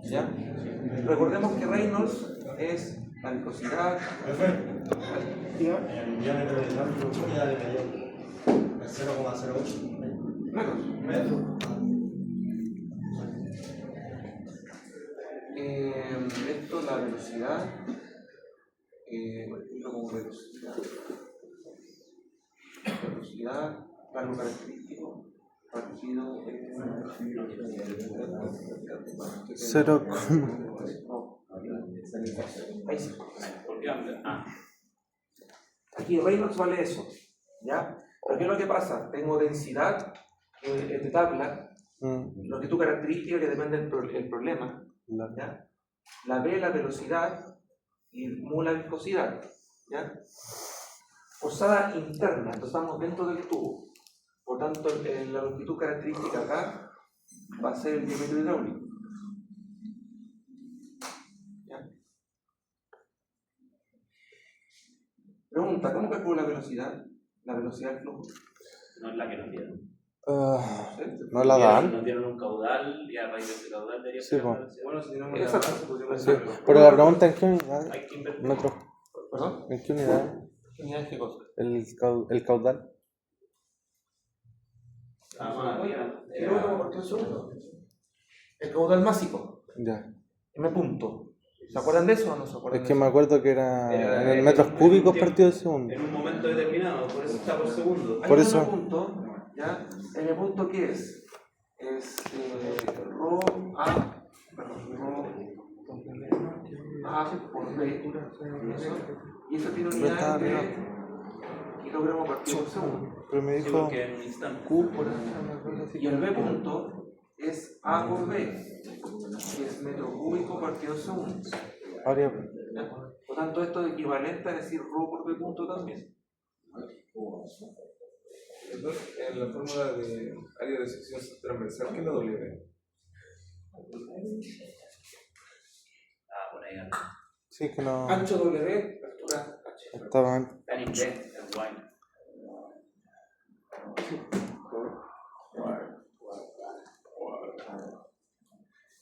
¿Ya? Recordemos que Reynolds es la viscosidad. El diámetro del árbol queda de mayor. 0,08 metros. Esto es la velocidad. Como velocidad, rango característico, partido en 0, ahí sí. Aquí Reynolds vale eso, ¿ya? Pero ¿qué es lo que pasa? Tengo densidad, que es de tabla, longitud característica que depende del problema, ¿ya? La V, la velocidad, y mu, la viscosidad, ¿ya? Forzada interna, entonces estamos dentro del tubo. Por tanto, la longitud característica acá va a ser el diámetro hidráulico. ¿Ya? Pregunta, ¿cómo calculo la velocidad? La velocidad del flujo. No es la que nos dieron. ¿No la dan? Nos dieron un caudal y a raíz de ese caudal debería Sí, ser po. la velocidad. Bueno, si tenemos la Exacto. base, podríamos Sí. hacerlo. Pero la pregunta, ¿en qué unidad? Hay que invertir. Metros. ¿Perdón? ¿En qué unidad? ¿Qué unidad es qué cosa? El caudal. Kilogramo por kilo segundo. El caudal másico. Ya. M punto. ¿Se acuerdan de eso o no se acuerdan Es de que eso? me acuerdo que era Era en metros cúbicos tiempo, partido de segundo. En un momento determinado, por eso está por segundo. Hay Por un eso- M punto, ¿ya? M punto, ¿qué es? Es rho A, perdón, rho A por B, eso. Y eso tiene unidades de kilogramo partido por segundo. Pero me Sí, dijo porque en un instante. Q por una cosa así. Y el B punto es A por B, que es metro cúbico partido segundo. Área. ¿Ya? Por tanto, esto es equivalente a decir rho por B punto también. Entonces, en la fórmula de área de sección transversal, ¿qué es la W? Ah, por ahí anda. Sí, que no. Ancho W, altura H. Estaban. Está en inglés, es guay.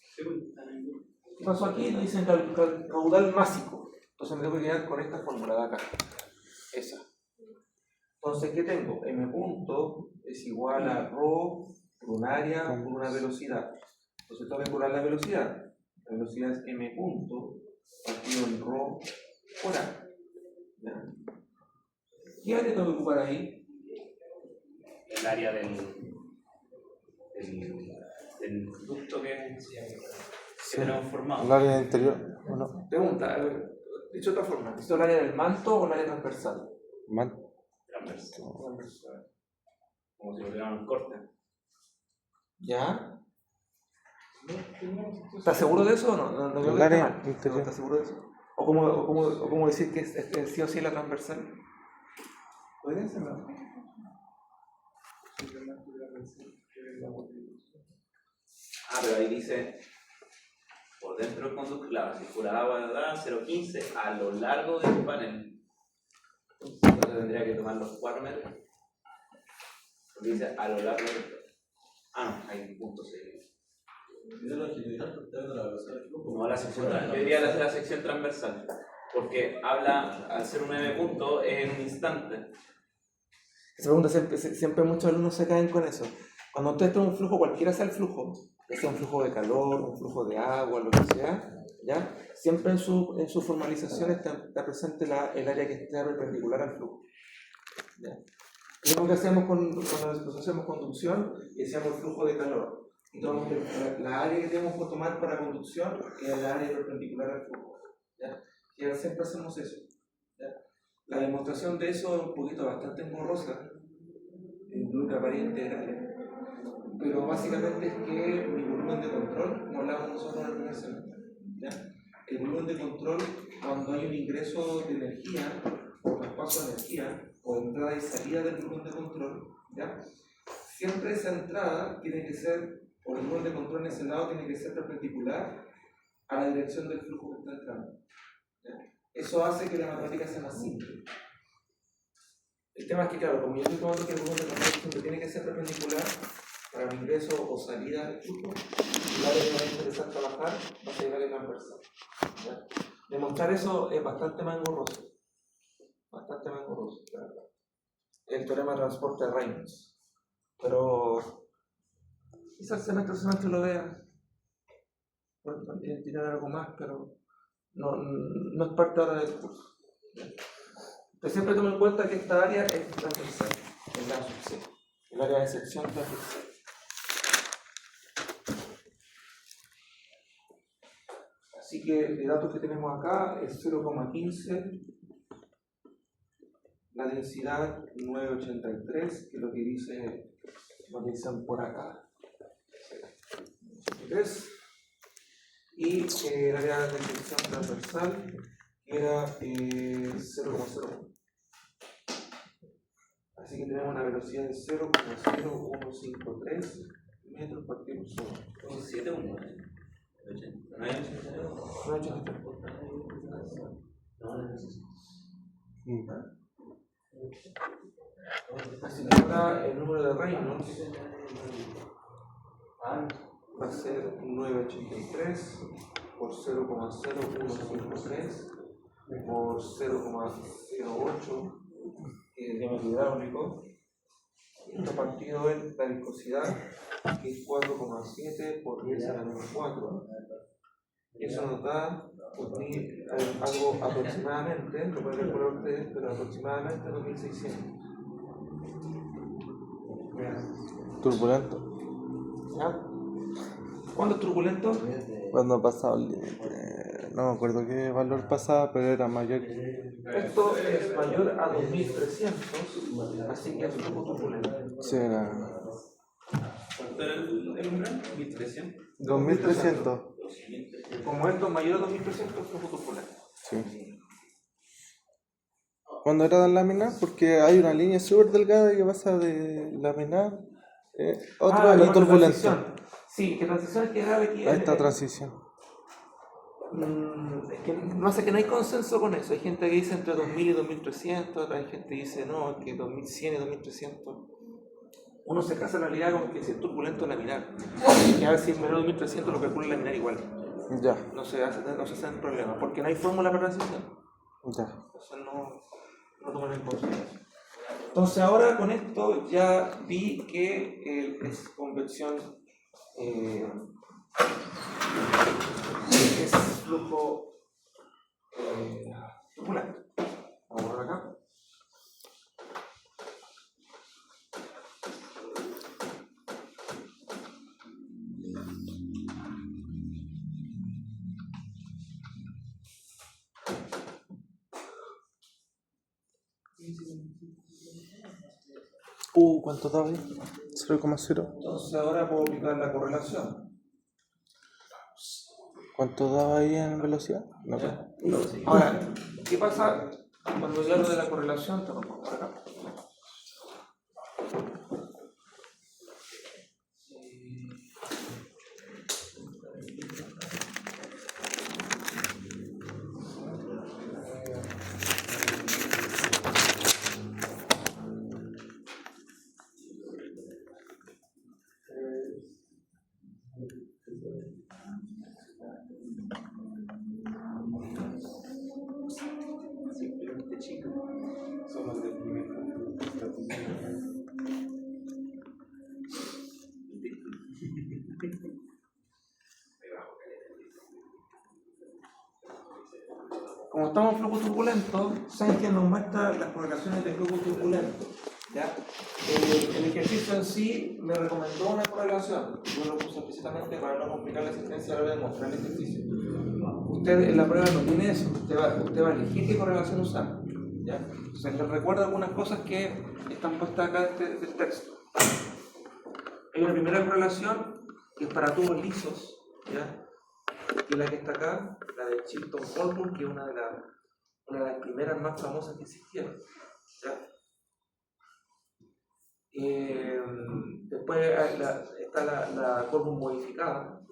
Sí, pues, está en inglés. ¿Qué pasó aquí? Dicen caudal másico. Entonces me tengo que quedar con esta fórmula de acá. Esa. Entonces, ¿qué tengo? M punto es igual a rho por un área por una velocidad. Entonces tengo que calcular la velocidad. La velocidad es M punto partido en rho por A. ¿Ya? ¿Qué área tengo que ocupar ahí? El área del ducto que tenemos formado. El área interior. ¿O no? Pregunta, a ver, dicho de otra forma, ¿esto es el área del manto o el área transversal? Man. Transversal. Como si lo hubiéramos corte. ¿Ya? ¿Estás seguro de eso o no? No creo El que esté área mal. interior. ¿Estás seguro de eso? ¿O cómo decir que es sí o sí la transversal? ¿Podría ser la Pero ahí dice, por dentro del conductor, claro, si fuera agua de da 0,15 a lo largo del panel. Entonces tendría que tomar los 4 metros. Porque dice a lo largo del. No, hay puntos. No, la sección transversal. Yo diría la sección transversal. Porque habla, al ser un M punto, en un instante. Esa pregunta siempre muchos alumnos se caen con eso. Cuando usted toma un flujo, cualquiera sea el flujo, ya sea un flujo de calor, un flujo de agua, lo que sea, ¿ya? Siempre en su formalización está presente el área que está perpendicular al flujo. ¿Ya? Lo mismo que hacemos cuando hacemos conducción y hacemos el flujo de calor. Entonces, la área que tenemos que tomar para conducción es la área perpendicular al flujo. ¿Ya? Y siempre hacemos eso. ¿Ya? La demostración de eso es un poquito bastante engorrosa, involucra varias integrales, pero básicamente es que mi volumen de control, como hablábamos nosotros en el primer semestre, ¿ya? El volumen de control, cuando hay un ingreso de energía, o traspaso de energía, o entrada y salida del volumen de control, ¿ya? Siempre esa entrada tiene que ser, o el volumen de control en ese lado tiene que ser perpendicular a la dirección del flujo que está entrando. ¿Ya? Eso hace que la matemática sea más simple. El tema es que, claro, como yo estoy tomando que el volumen de control siempre tiene que ser perpendicular para el ingreso o salida del flujo, el área que va a interesar trabajar va a ser el área transversal. ¿Ya? Demostrar eso es bastante más engorroso. Bastante más engorroso, la verdad. El teorema de transporte de Reynolds. Pero quizás el semestre lo vea. Bueno, también tiene algo más, pero no es parte ahora del curso. Pero siempre tomo en cuenta que esta área es transversal, es la sección, el área de sección transversal. Así que el dato que tenemos acá es 0,15, la densidad 983, que es lo que dice, nos dicen por acá. 3. Y el área de sección transversal era 0,01. Así que tenemos una velocidad de 0,0153 metros partido por segundo. 7 o 9. 9,83. Así que ahora el número de Reynolds va a ser 983 por 0,0153 por 0,08, que es el diámetro hidráulico. Esto partido en la viscosidad, que es 4,7 por 10 a la menos 4. Y eso nos da algo aproximadamente, lo pueden calcular ustedes, pero aproximadamente 2600. Turbulento. ¿Ya? ¿Cuándo es turbulento? Cuando pasaba el límite. No me acuerdo qué valor pasaba, pero era mayor. Esto es mayor a 2300, así que es un poco turbulento. Sí, era ¿Cuánto era el umbral? 1300. 2300. Como esto es mayor a 2300, es un poco turbulento. Sí. Cuando era de laminar, porque hay una línea súper delgada que pasa de laminar otra y turbulento. Transición. Sí, que transición es que grave aquí. A esta transición. Es que no sé, que no hay consenso con eso. Hay gente que dice entre 2000 y 2300, otra gente que dice no, que 2100 y 2300. Uno se casa en realidad con que si es turbulento laminar. Y a ver si es menor de 2300 lo calcula laminar igual. Ya, No se hacen problemas, porque no hay fórmula para transición. ya. Entonces no toman en consideración. Entonces ahora con esto ya vi que es convección, es flujo turbulento. Vamos a ver acá. ¿Cuánto daba ahí? 0,0. Entonces ahora puedo aplicar la correlación. ¿Cuánto daba ahí en velocidad? No. Ahora, ¿qué pasa cuando yo hablo de la correlación? Te lo pongo por acá. Como estamos en flujo turbulento, Sainz nos muestra las correlaciones de flujo turbulento. ¿Ya? El ejercicio en sí me recomendó una correlación. Yo lo puse explícitamente para no complicar la existencia a la hora de mostrar el ejercicio. Usted en la prueba no tiene eso. Usted va a elegir qué correlación usar. ¿Ya? Entonces les recuerdo algunas cosas que están puestas acá del texto. Hay una primera correlación que es para tubos lisos, ¿ya? Que es la que está acá, la de Chilton-Coulomb, que es una de las primeras más famosas que existieron. ¿Ya? Después está la Coulomb modificada.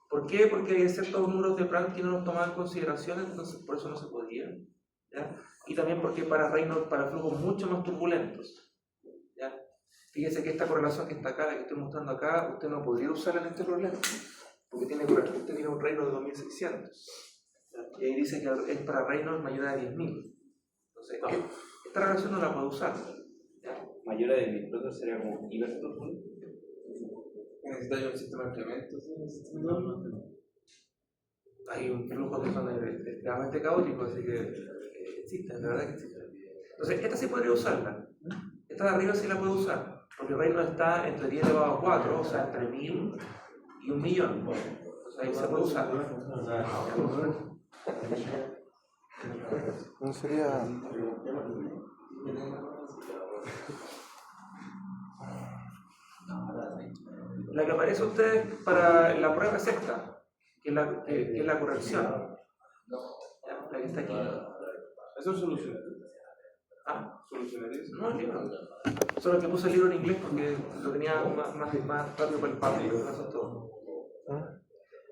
¿Por qué? Porque hay ciertos números de Planck que no los tomaban en consideración, entonces por eso no se podía. ¿Ya? Y también porque para Reynolds, para flujos mucho más turbulentos. ¿Ya? Fíjese que esta correlación que está acá, la que estoy mostrando acá, usted no podría usarla en este problema, porque usted tiene un Reynolds de 2600. ¿Ya? Y ahí dice que es para Reynolds mayor a 10.000. Entonces, esta relación no la puedo usar. ¿Ya? Mayor a 10.000, pero sería como hiperturbulento. Necesita yo un sistema de incrementos. Hay un flujo que son extremadamente caóticos, así que existen, de verdad que existen. Entonces, esta sí podría usarla. Esta de arriba sí la puedo usar, porque Reynolds está entre 10 elevado a 4, o sea, entre 1000 y 1.000.000. Entonces ahí se puede usar. No sería. La que aparece a ustedes para la prueba es esta, que es la corrección. Ya, la que está aquí. Eso es solución. Ah, Solucionaría eso. no el libro. Solo que puse el libro en inglés porque lo tenía más rápido para el papel, eso es todo.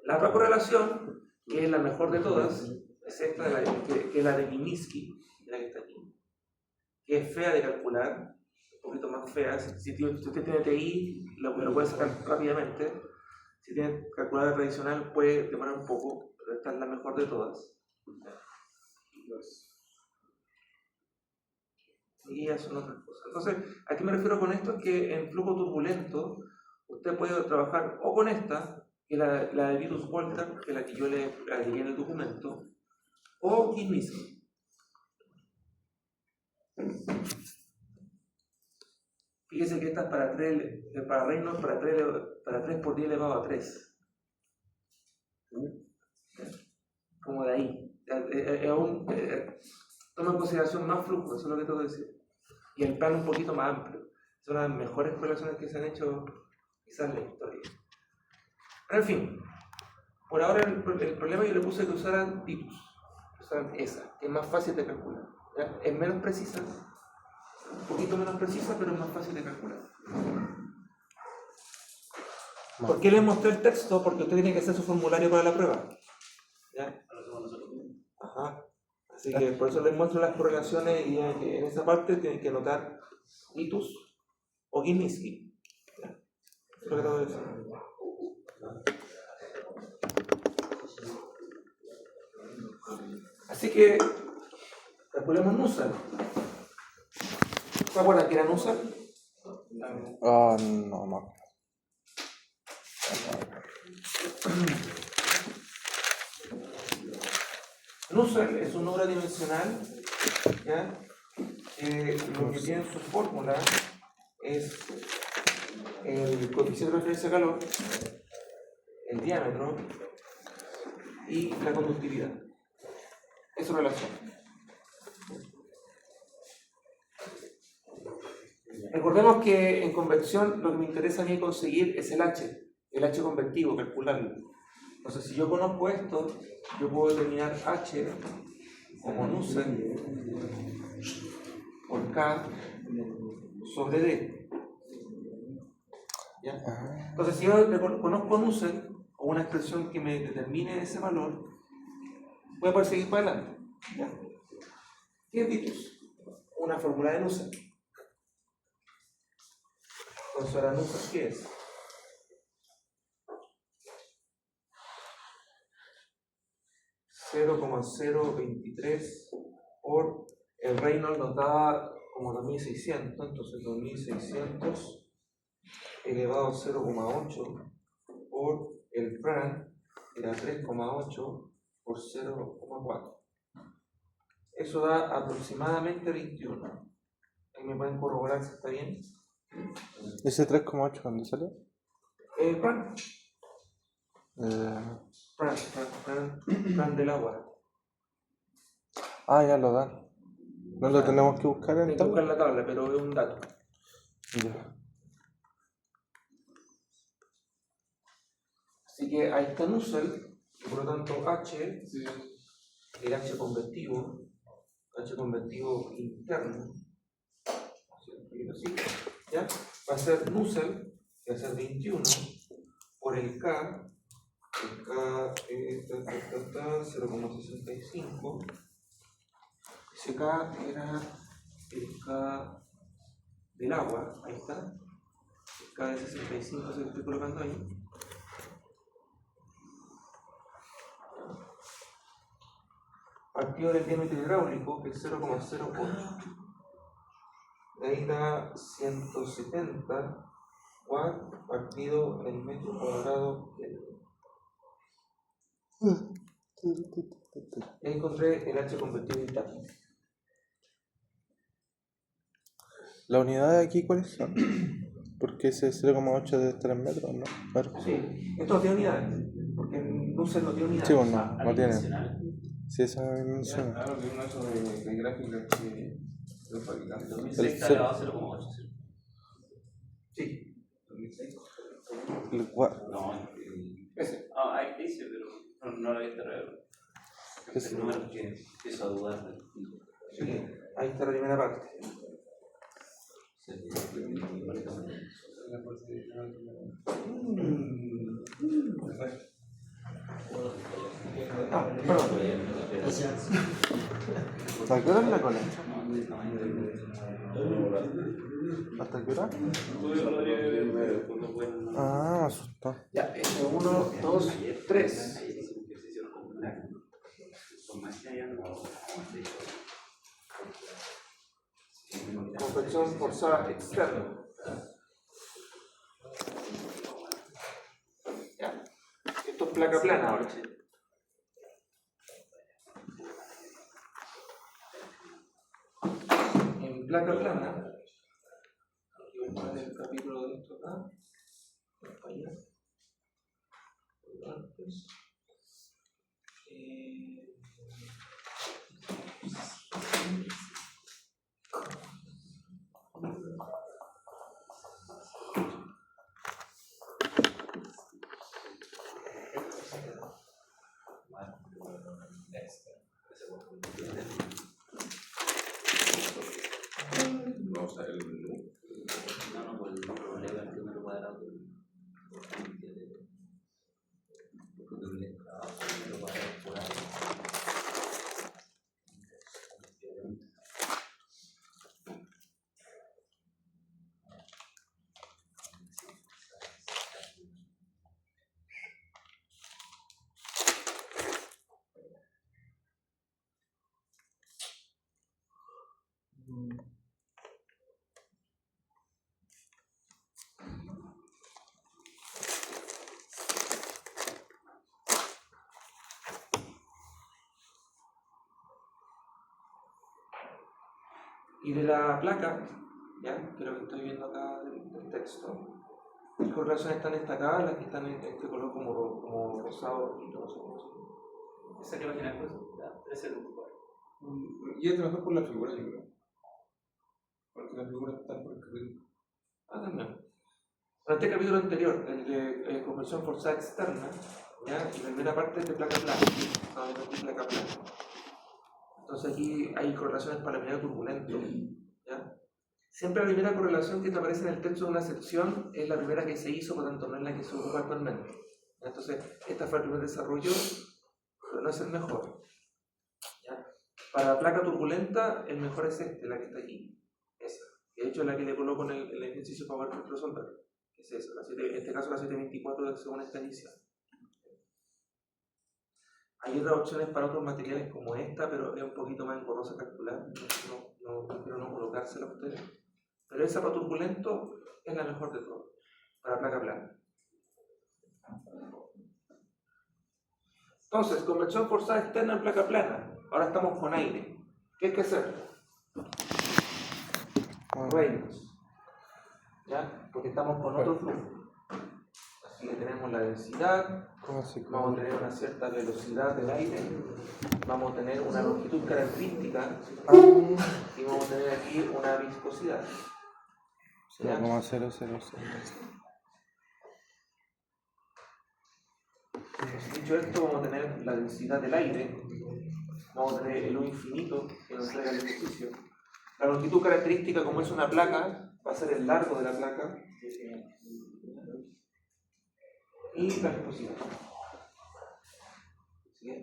La otra correlación, que es la mejor de todas, es esta, que es la de Minsky, la que está aquí, que es fea de calcular, un poquito más fea. Si usted tiene TI, lo puede sacar rápidamente. Si tiene calculadora tradicional, puede demorar un poco, pero esta es la mejor de todas. Y eso no es otra cosa. Entonces, ¿a qué me refiero con esto? Es que en flujo turbulento, usted puede trabajar o con esta, que es la de Vitus Walter, que es la que yo le agregué en el documento, o Minsky. Fíjese que esta es para Reynolds para 3 por 10 elevado a 3. Como de ahí. Toma en consideración más flujo, eso es lo que tengo que decir. Y el plano un poquito más amplio. Son las mejores correlaciones que se han hecho quizás en la historia. Pero en fin, por ahora el problema yo le puse que usaran Vitus. Usaran esa, que es más fácil de calcular. ¿Ya? Es menos precisa, un poquito menos precisa, pero es más fácil de calcular. ¿Por qué les mostré el texto? Porque usted tiene que hacer su formulario para la prueba. ¿Ya? Ajá. Así que por eso les muestro las correlaciones y en esa parte tienen que anotar Vitus o Minsky. ¿Ya? Eso es lo que tengo que decir. Así que calculemos Nusselt. ¿Se acuerdan que era Nusselt? Ah, no, no. Nusselt es un número dimensional, ¿ya? Lo que tiene en su fórmula es el coeficiente de referencia de calor, el diámetro y la conductividad. Es su relación. Recordemos que en convección lo que me interesa a mí conseguir es el H convectivo, calcularlo. Entonces, si yo conozco esto, yo puedo determinar H como Nusselt por K sobre D. ¿Ya? Entonces, si yo conozco Nusselt o una expresión que me determine ese valor, voy a poder seguir para adelante. ¿Ya? ¿Qué es Vitus? Una fórmula de Nusselt. Entonces, ahora Nusselt, ¿qué es? .023 por el Reynolds nos daba como 2600, entonces 2600 elevado a 0,8 por el Frank era 3,8 por 0,4. Eso da aproximadamente 21. Ahí me pueden corroborar si está bien. ¿Ese 3,8 dónde sale? Frank. Frank del agua. Ah, ya lo dan. No lo tenemos que buscar en Hay que buscar tabla. la tabla, pero es un dato. Ya. Así que ahí está Nusselt, y por lo tanto H, el H convectivo interno, así, ¿ya? Va a ser Nusselt, que va a ser 21, por el K es 0,65. Ese K era el K del agua, ahí está. El K de 65 se lo estoy colocando ahí. Partido del diámetro hidráulico, que es 0,08. De ahí da 170 watts partido en metro cuadrado. Y ahí encontré el H convertido interno. ¿Las unidades aquí cuáles son? Porque ese 0,8 debe estar en metros, ¿no? Claro. Sí, esto tiene unidades, porque en Nusselt no tiene unidades. Sí, bueno, no tiene. Sí, esa me menciona. Claro, que uno eso de gráficas que los fabricantes. 2006 está elevado a 0,8. Sí. Ese. Ah, ahí dice, pero no lo he visto real. Es- El número que empiezo a dudar del tipo. Sí, ahí está la primera parte. Ah, perdón. ¿Hasta qué hora es la colecta? ¿Hasta qué hora? Ah, me asustó. Ya, 1, 2, 3. Confección forzada externa. Ya. Esto es placa plana ahora. En placa plana, aquí voy a poner el capítulo de esto acá. Allá. Antes. Vamos a usar el menú. No, pues el problema es el número cuadrado. Y de la placa, ya, que lo que estoy viendo acá del texto, las correlaciones están destacadas, las que están en este color como rosado y no sé cómo se llama. Esa que imaginas pues, ya, 1324. Y es mejor por la figura, yo creo. Porque las figuras están por escribir. Ah, también. En este capítulo anterior, el de conversión forzada externa, ¿ya? Y la primera parte es de placa plana, estamos viendo aquí placa plana. Entonces aquí hay correlaciones para laminado turbulento, ¿ya? Siempre la primera correlación que te aparece en el texto de una sección es la primera que se hizo, por tanto no es la que se ocupa actualmente. Entonces, esta fue el primer desarrollo, pero no es el mejor, ¿ya? Para la placa turbulenta, el mejor es este, la que está aquí, esa. De hecho, es la que le coloco en el ejercicio para poder resolver. Es esa, en este caso la 724 según esta edición. Hay otras opciones para otros materiales como esta, pero es un poquito más engorrosa calcular, no prefiero no colocársela a ustedes. Pero esa para turbulento es la mejor de todas, para placa plana. Entonces, conversión forzada externa en placa plana. Ahora estamos con aire. ¿Qué hay que hacer? Reynolds. ¿Ya? Porque estamos con otro flujo. Así que tenemos la densidad, vamos a tener una cierta velocidad del aire, vamos a tener una longitud característica y vamos a tener aquí una viscosidad. ¿Ya? 0,000. Dicho esto, vamos a tener la densidad del aire, vamos a tener el U infinito que nos entrega el ejercicio. La longitud característica, como es una placa, va a ser el largo de la placa. Y la viscosidad.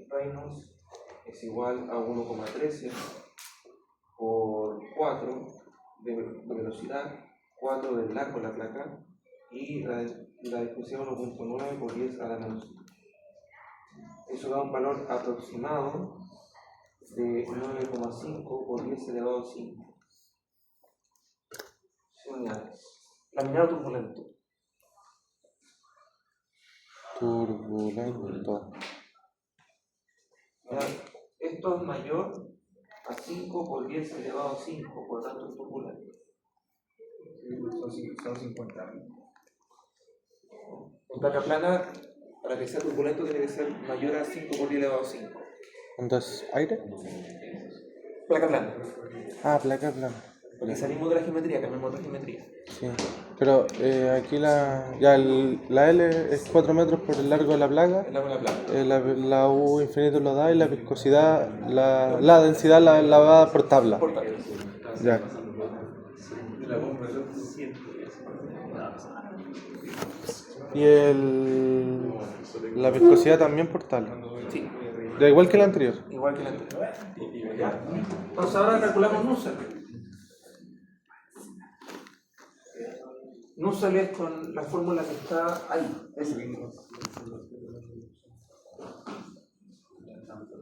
Reynolds es igual a 1,13 por 4 de velocidad, 4 del largo de la placa y la viscosidad 1,9 por 10 a la menos 5. Eso da un valor aproximado de 9,5 por 10 elevado a 5. Laminado turbulento. Turbulento. ¿Ya? Esto es mayor a 5 por 10 elevado a 5, por tanto es turbulento. Son 50. En placa plana, para que sea turbulento, tiene que ser mayor a 5 por 10 elevado a 5. ¿Entonces aire? Placa plana. Ah, placa plana. Porque salimos de la geometría, cambiamos de geometría. Sí. Pero aquí la L es 4 metros por el largo de la placa. Es la buena plata. La U infinito lo da y la viscosidad, la densidad la va por tabla. Por tanto, Ya. Y la viscosidad también por tabla. sí, Da igual que la anterior. igual que la anterior. ¿Ya? Entonces ahora calculamos Nusselt. Nusselt es con la fórmula que está ahí. Esa.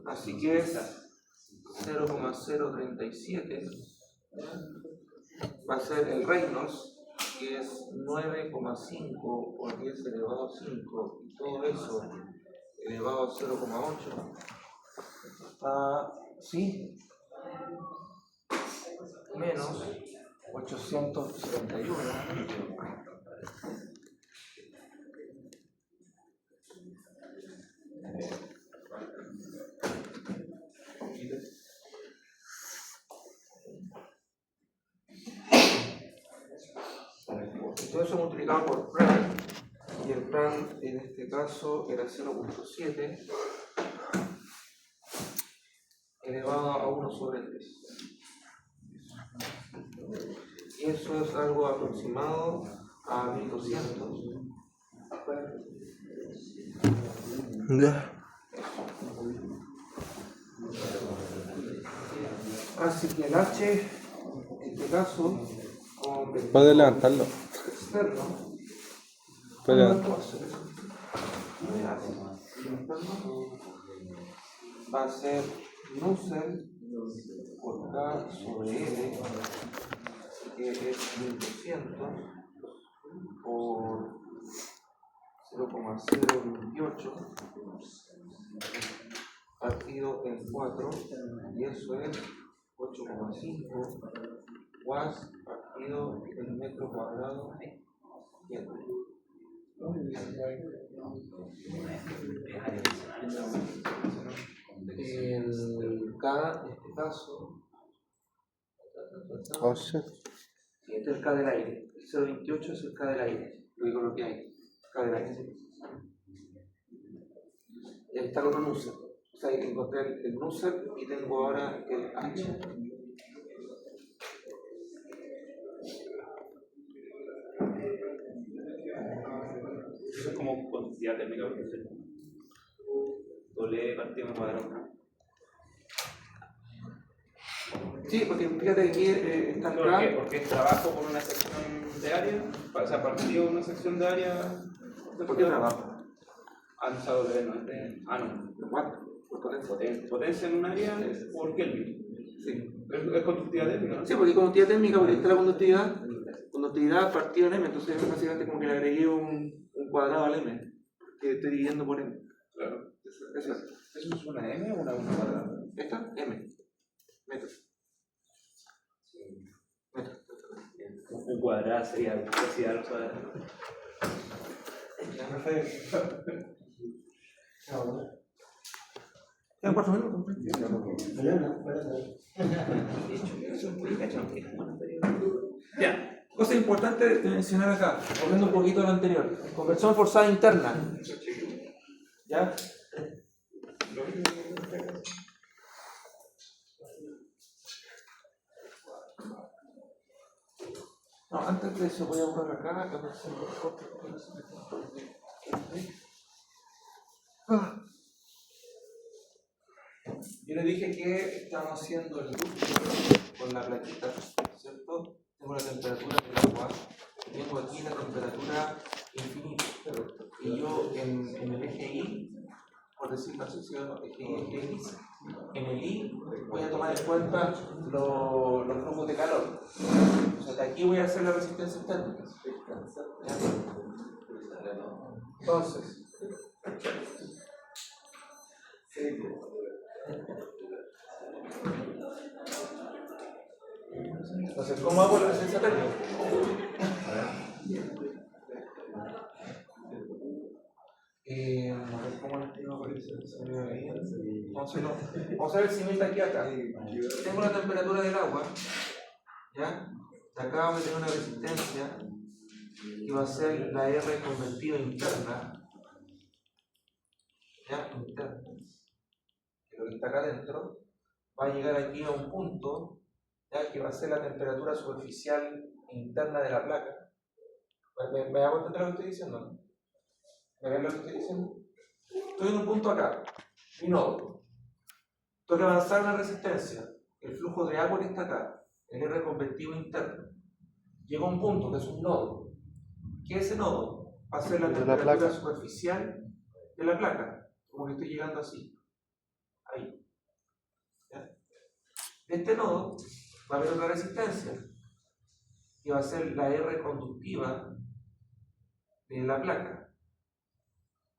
Así que es 0,037. Va a ser el Reynolds, que es 9,5 por 10 elevado a 5, y todo eso elevado a 0,8. Sí, menos 871. Todo eso multiplicado por Prand, y el Prand en este caso era 0,7 elevado a 1 sobre 3. Y eso es algo aproximado a 1200. Ya. Así que el H, en este caso, con Puedes levantarlo. externo, Puede ¿cómo levantarlo. puedo hacer eso? Va a ser Nusselt por K sobre L, que es 1200 por 0,028 partido en 4, y eso es 8,5 watts partido en metro cuadrado. El K, en este caso, Oh shit. este es el K del aire. El 0,28 es el K del aire. Lo digo lo que hay. K del aire. Y ahí está el otro Nusselt. O sea, encontré el Nusselt y tengo ahora el H. Eso es como conductividad térmica, por ejemplo. Doble partido en cuadrado. Sí, porque fíjate que aquí está el ¿Por qué? K. Porque trabajo con una sección de área, o sea, partido una sección de área. ¿Por qué trabajo? Ah, no está doble, no es de. Ah, no. ¿Cuánto? Por potencia. Potencia en un área por Kelvin. Sí. Es conductividad térmica, ¿no? Sí, porque conductividad térmica, porque está la conductividad partido en M, entonces básicamente como que le agregué un cuadrado al M, que estoy dividiendo por M. Claro. Eso es. ¿Eso es una M o una cuadrada? ¿Esta? M. Metros. Metros. Un cuadrado sería velocidad al cuadrado. ¿En 4 minutos? Ya, cosa importante de mencionar acá, volviendo un poquito a lo anterior. Conversión forzada interna. ¿Ya? No, antes de eso voy a borrar acá. Yo les dije que estamos haciendo el ducto con la plaquita, ¿cierto? Tengo la temperatura del agua, tengo aquí la temperatura infinita, y yo en el eje Y, por decirlo así, eje X, en el Y voy a tomar en cuenta los flujos de calor. O sea, de aquí voy a hacer la resistencia térmica. ¿Ya? Entonces, ¿cómo hago la resistencia térmica? ¿Cómo lo tengo? Entonces, vamos a ver si me está aquí acá. Tengo la temperatura del agua, ¿ya? De acá voy a tener una resistencia que va a ser la R convertida interna, ¿ya? Interna, que lo que está acá adentro, va a llegar aquí a un punto, ¿ya? Que va a ser la temperatura superficial interna de la placa. ¿Me hago entender lo que estoy diciendo? ¿No? ¿Me ven lo que estoy diciendo? Estoy en un punto acá, mi nodo. Tengo que avanzar una resistencia, el flujo de agua que está acá, el R convertido interno. Llega a un punto que es un nodo. ¿Qué es ese nodo? Va a ser la De la temperatura placa. superficial de la placa, como que estoy llegando así. Ahí. ¿Ya? De este nodo va a haber otra resistencia, que va a ser la R conductiva de la placa.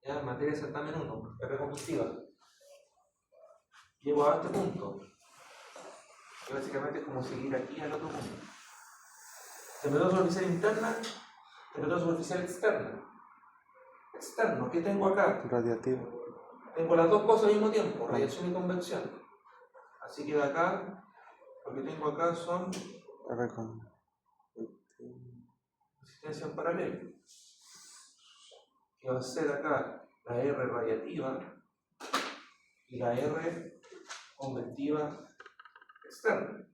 ¿Ya? Materia certamen 1, R conductiva. Llego a este punto, que básicamente es como seguir aquí al otro punto. Temperatura superficial interna, temperatura superficial externa. Externo, ¿qué tengo acá? Radiativo. Tengo las dos cosas al mismo tiempo, radiación y convección. Así que de acá, lo que tengo acá son R con resistencia en paralelo. Que va a ser acá la R radiativa y la R convectiva externa.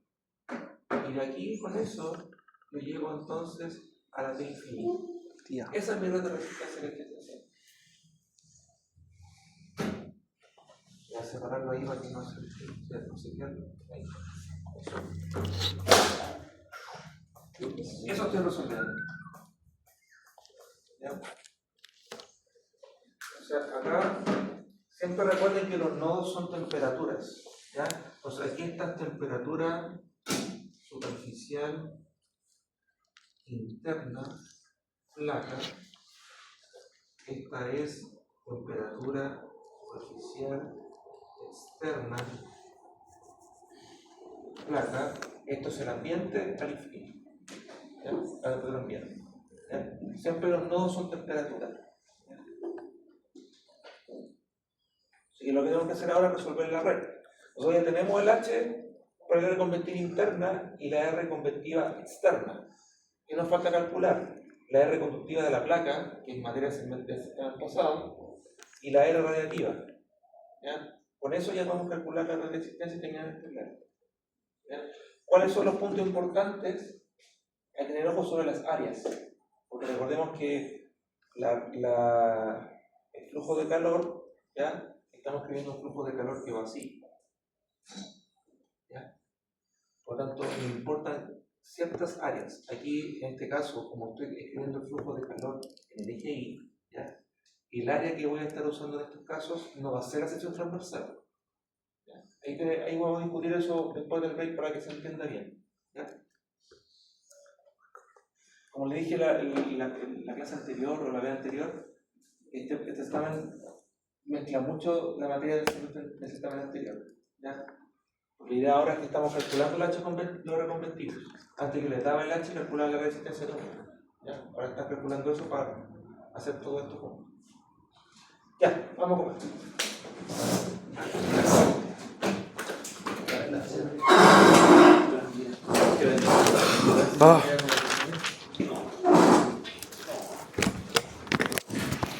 Y de aquí con eso yo llego entonces a la T infinita. tía. Esa es mi red de resistencia que estoy haciendo. Voy a separarlo ahí para que no se pierda. Ahí. Eso estoy resolviendo. ¿Ya? O sea, acá siempre recuerden que los nodos son temperaturas. ¿Ya? O sea, aquí está temperatura superficial interna placa. Esta es temperatura superficial externa placa. Esto es el ambiente al infinito. ¿Ya? La temperatura ambiente. ¿Ya? Siempre los nodos son temperaturas. Así que lo que tenemos que hacer ahora es resolver la red. Nosotros ya tenemos el H por la R convectiva interna y la R convectiva externa. ¿Qué nos falta calcular? La R conductiva de la placa, que es materia del sistema pasado, y la R radiativa. ¿Ya? Con eso ya vamos a calcular la resistencia y terminar este plano. ¿Ya? ¿Cuáles son los puntos importantes? Hay que tener ojo sobre las áreas, porque recordemos que el flujo de calor, ¿ya? Estamos escribiendo un flujo de calor que va así. ¿Ya? Por lo tanto, me importan ciertas áreas. Aquí, en este caso, como estoy escribiendo el flujo de calor en el eje Y, ¿ya? El área que voy a estar usando en estos casos no va a ser la sección transversal. ¿Ya? Ahí vamos a discutir eso después del break para que se entienda bien. ¿Ya? Como le dije la clase anterior o la vez anterior, este examen mezcla mucho la materia del examen anterior. ¿Ya? La idea ahora es que estamos calculando el H los reconvertidos. Antes que les daba el H, calculaba la resistencia atómica. ¿Ya? Ahora están calculando eso para hacer todo esto junto. Ya, vamos a comer. Ah.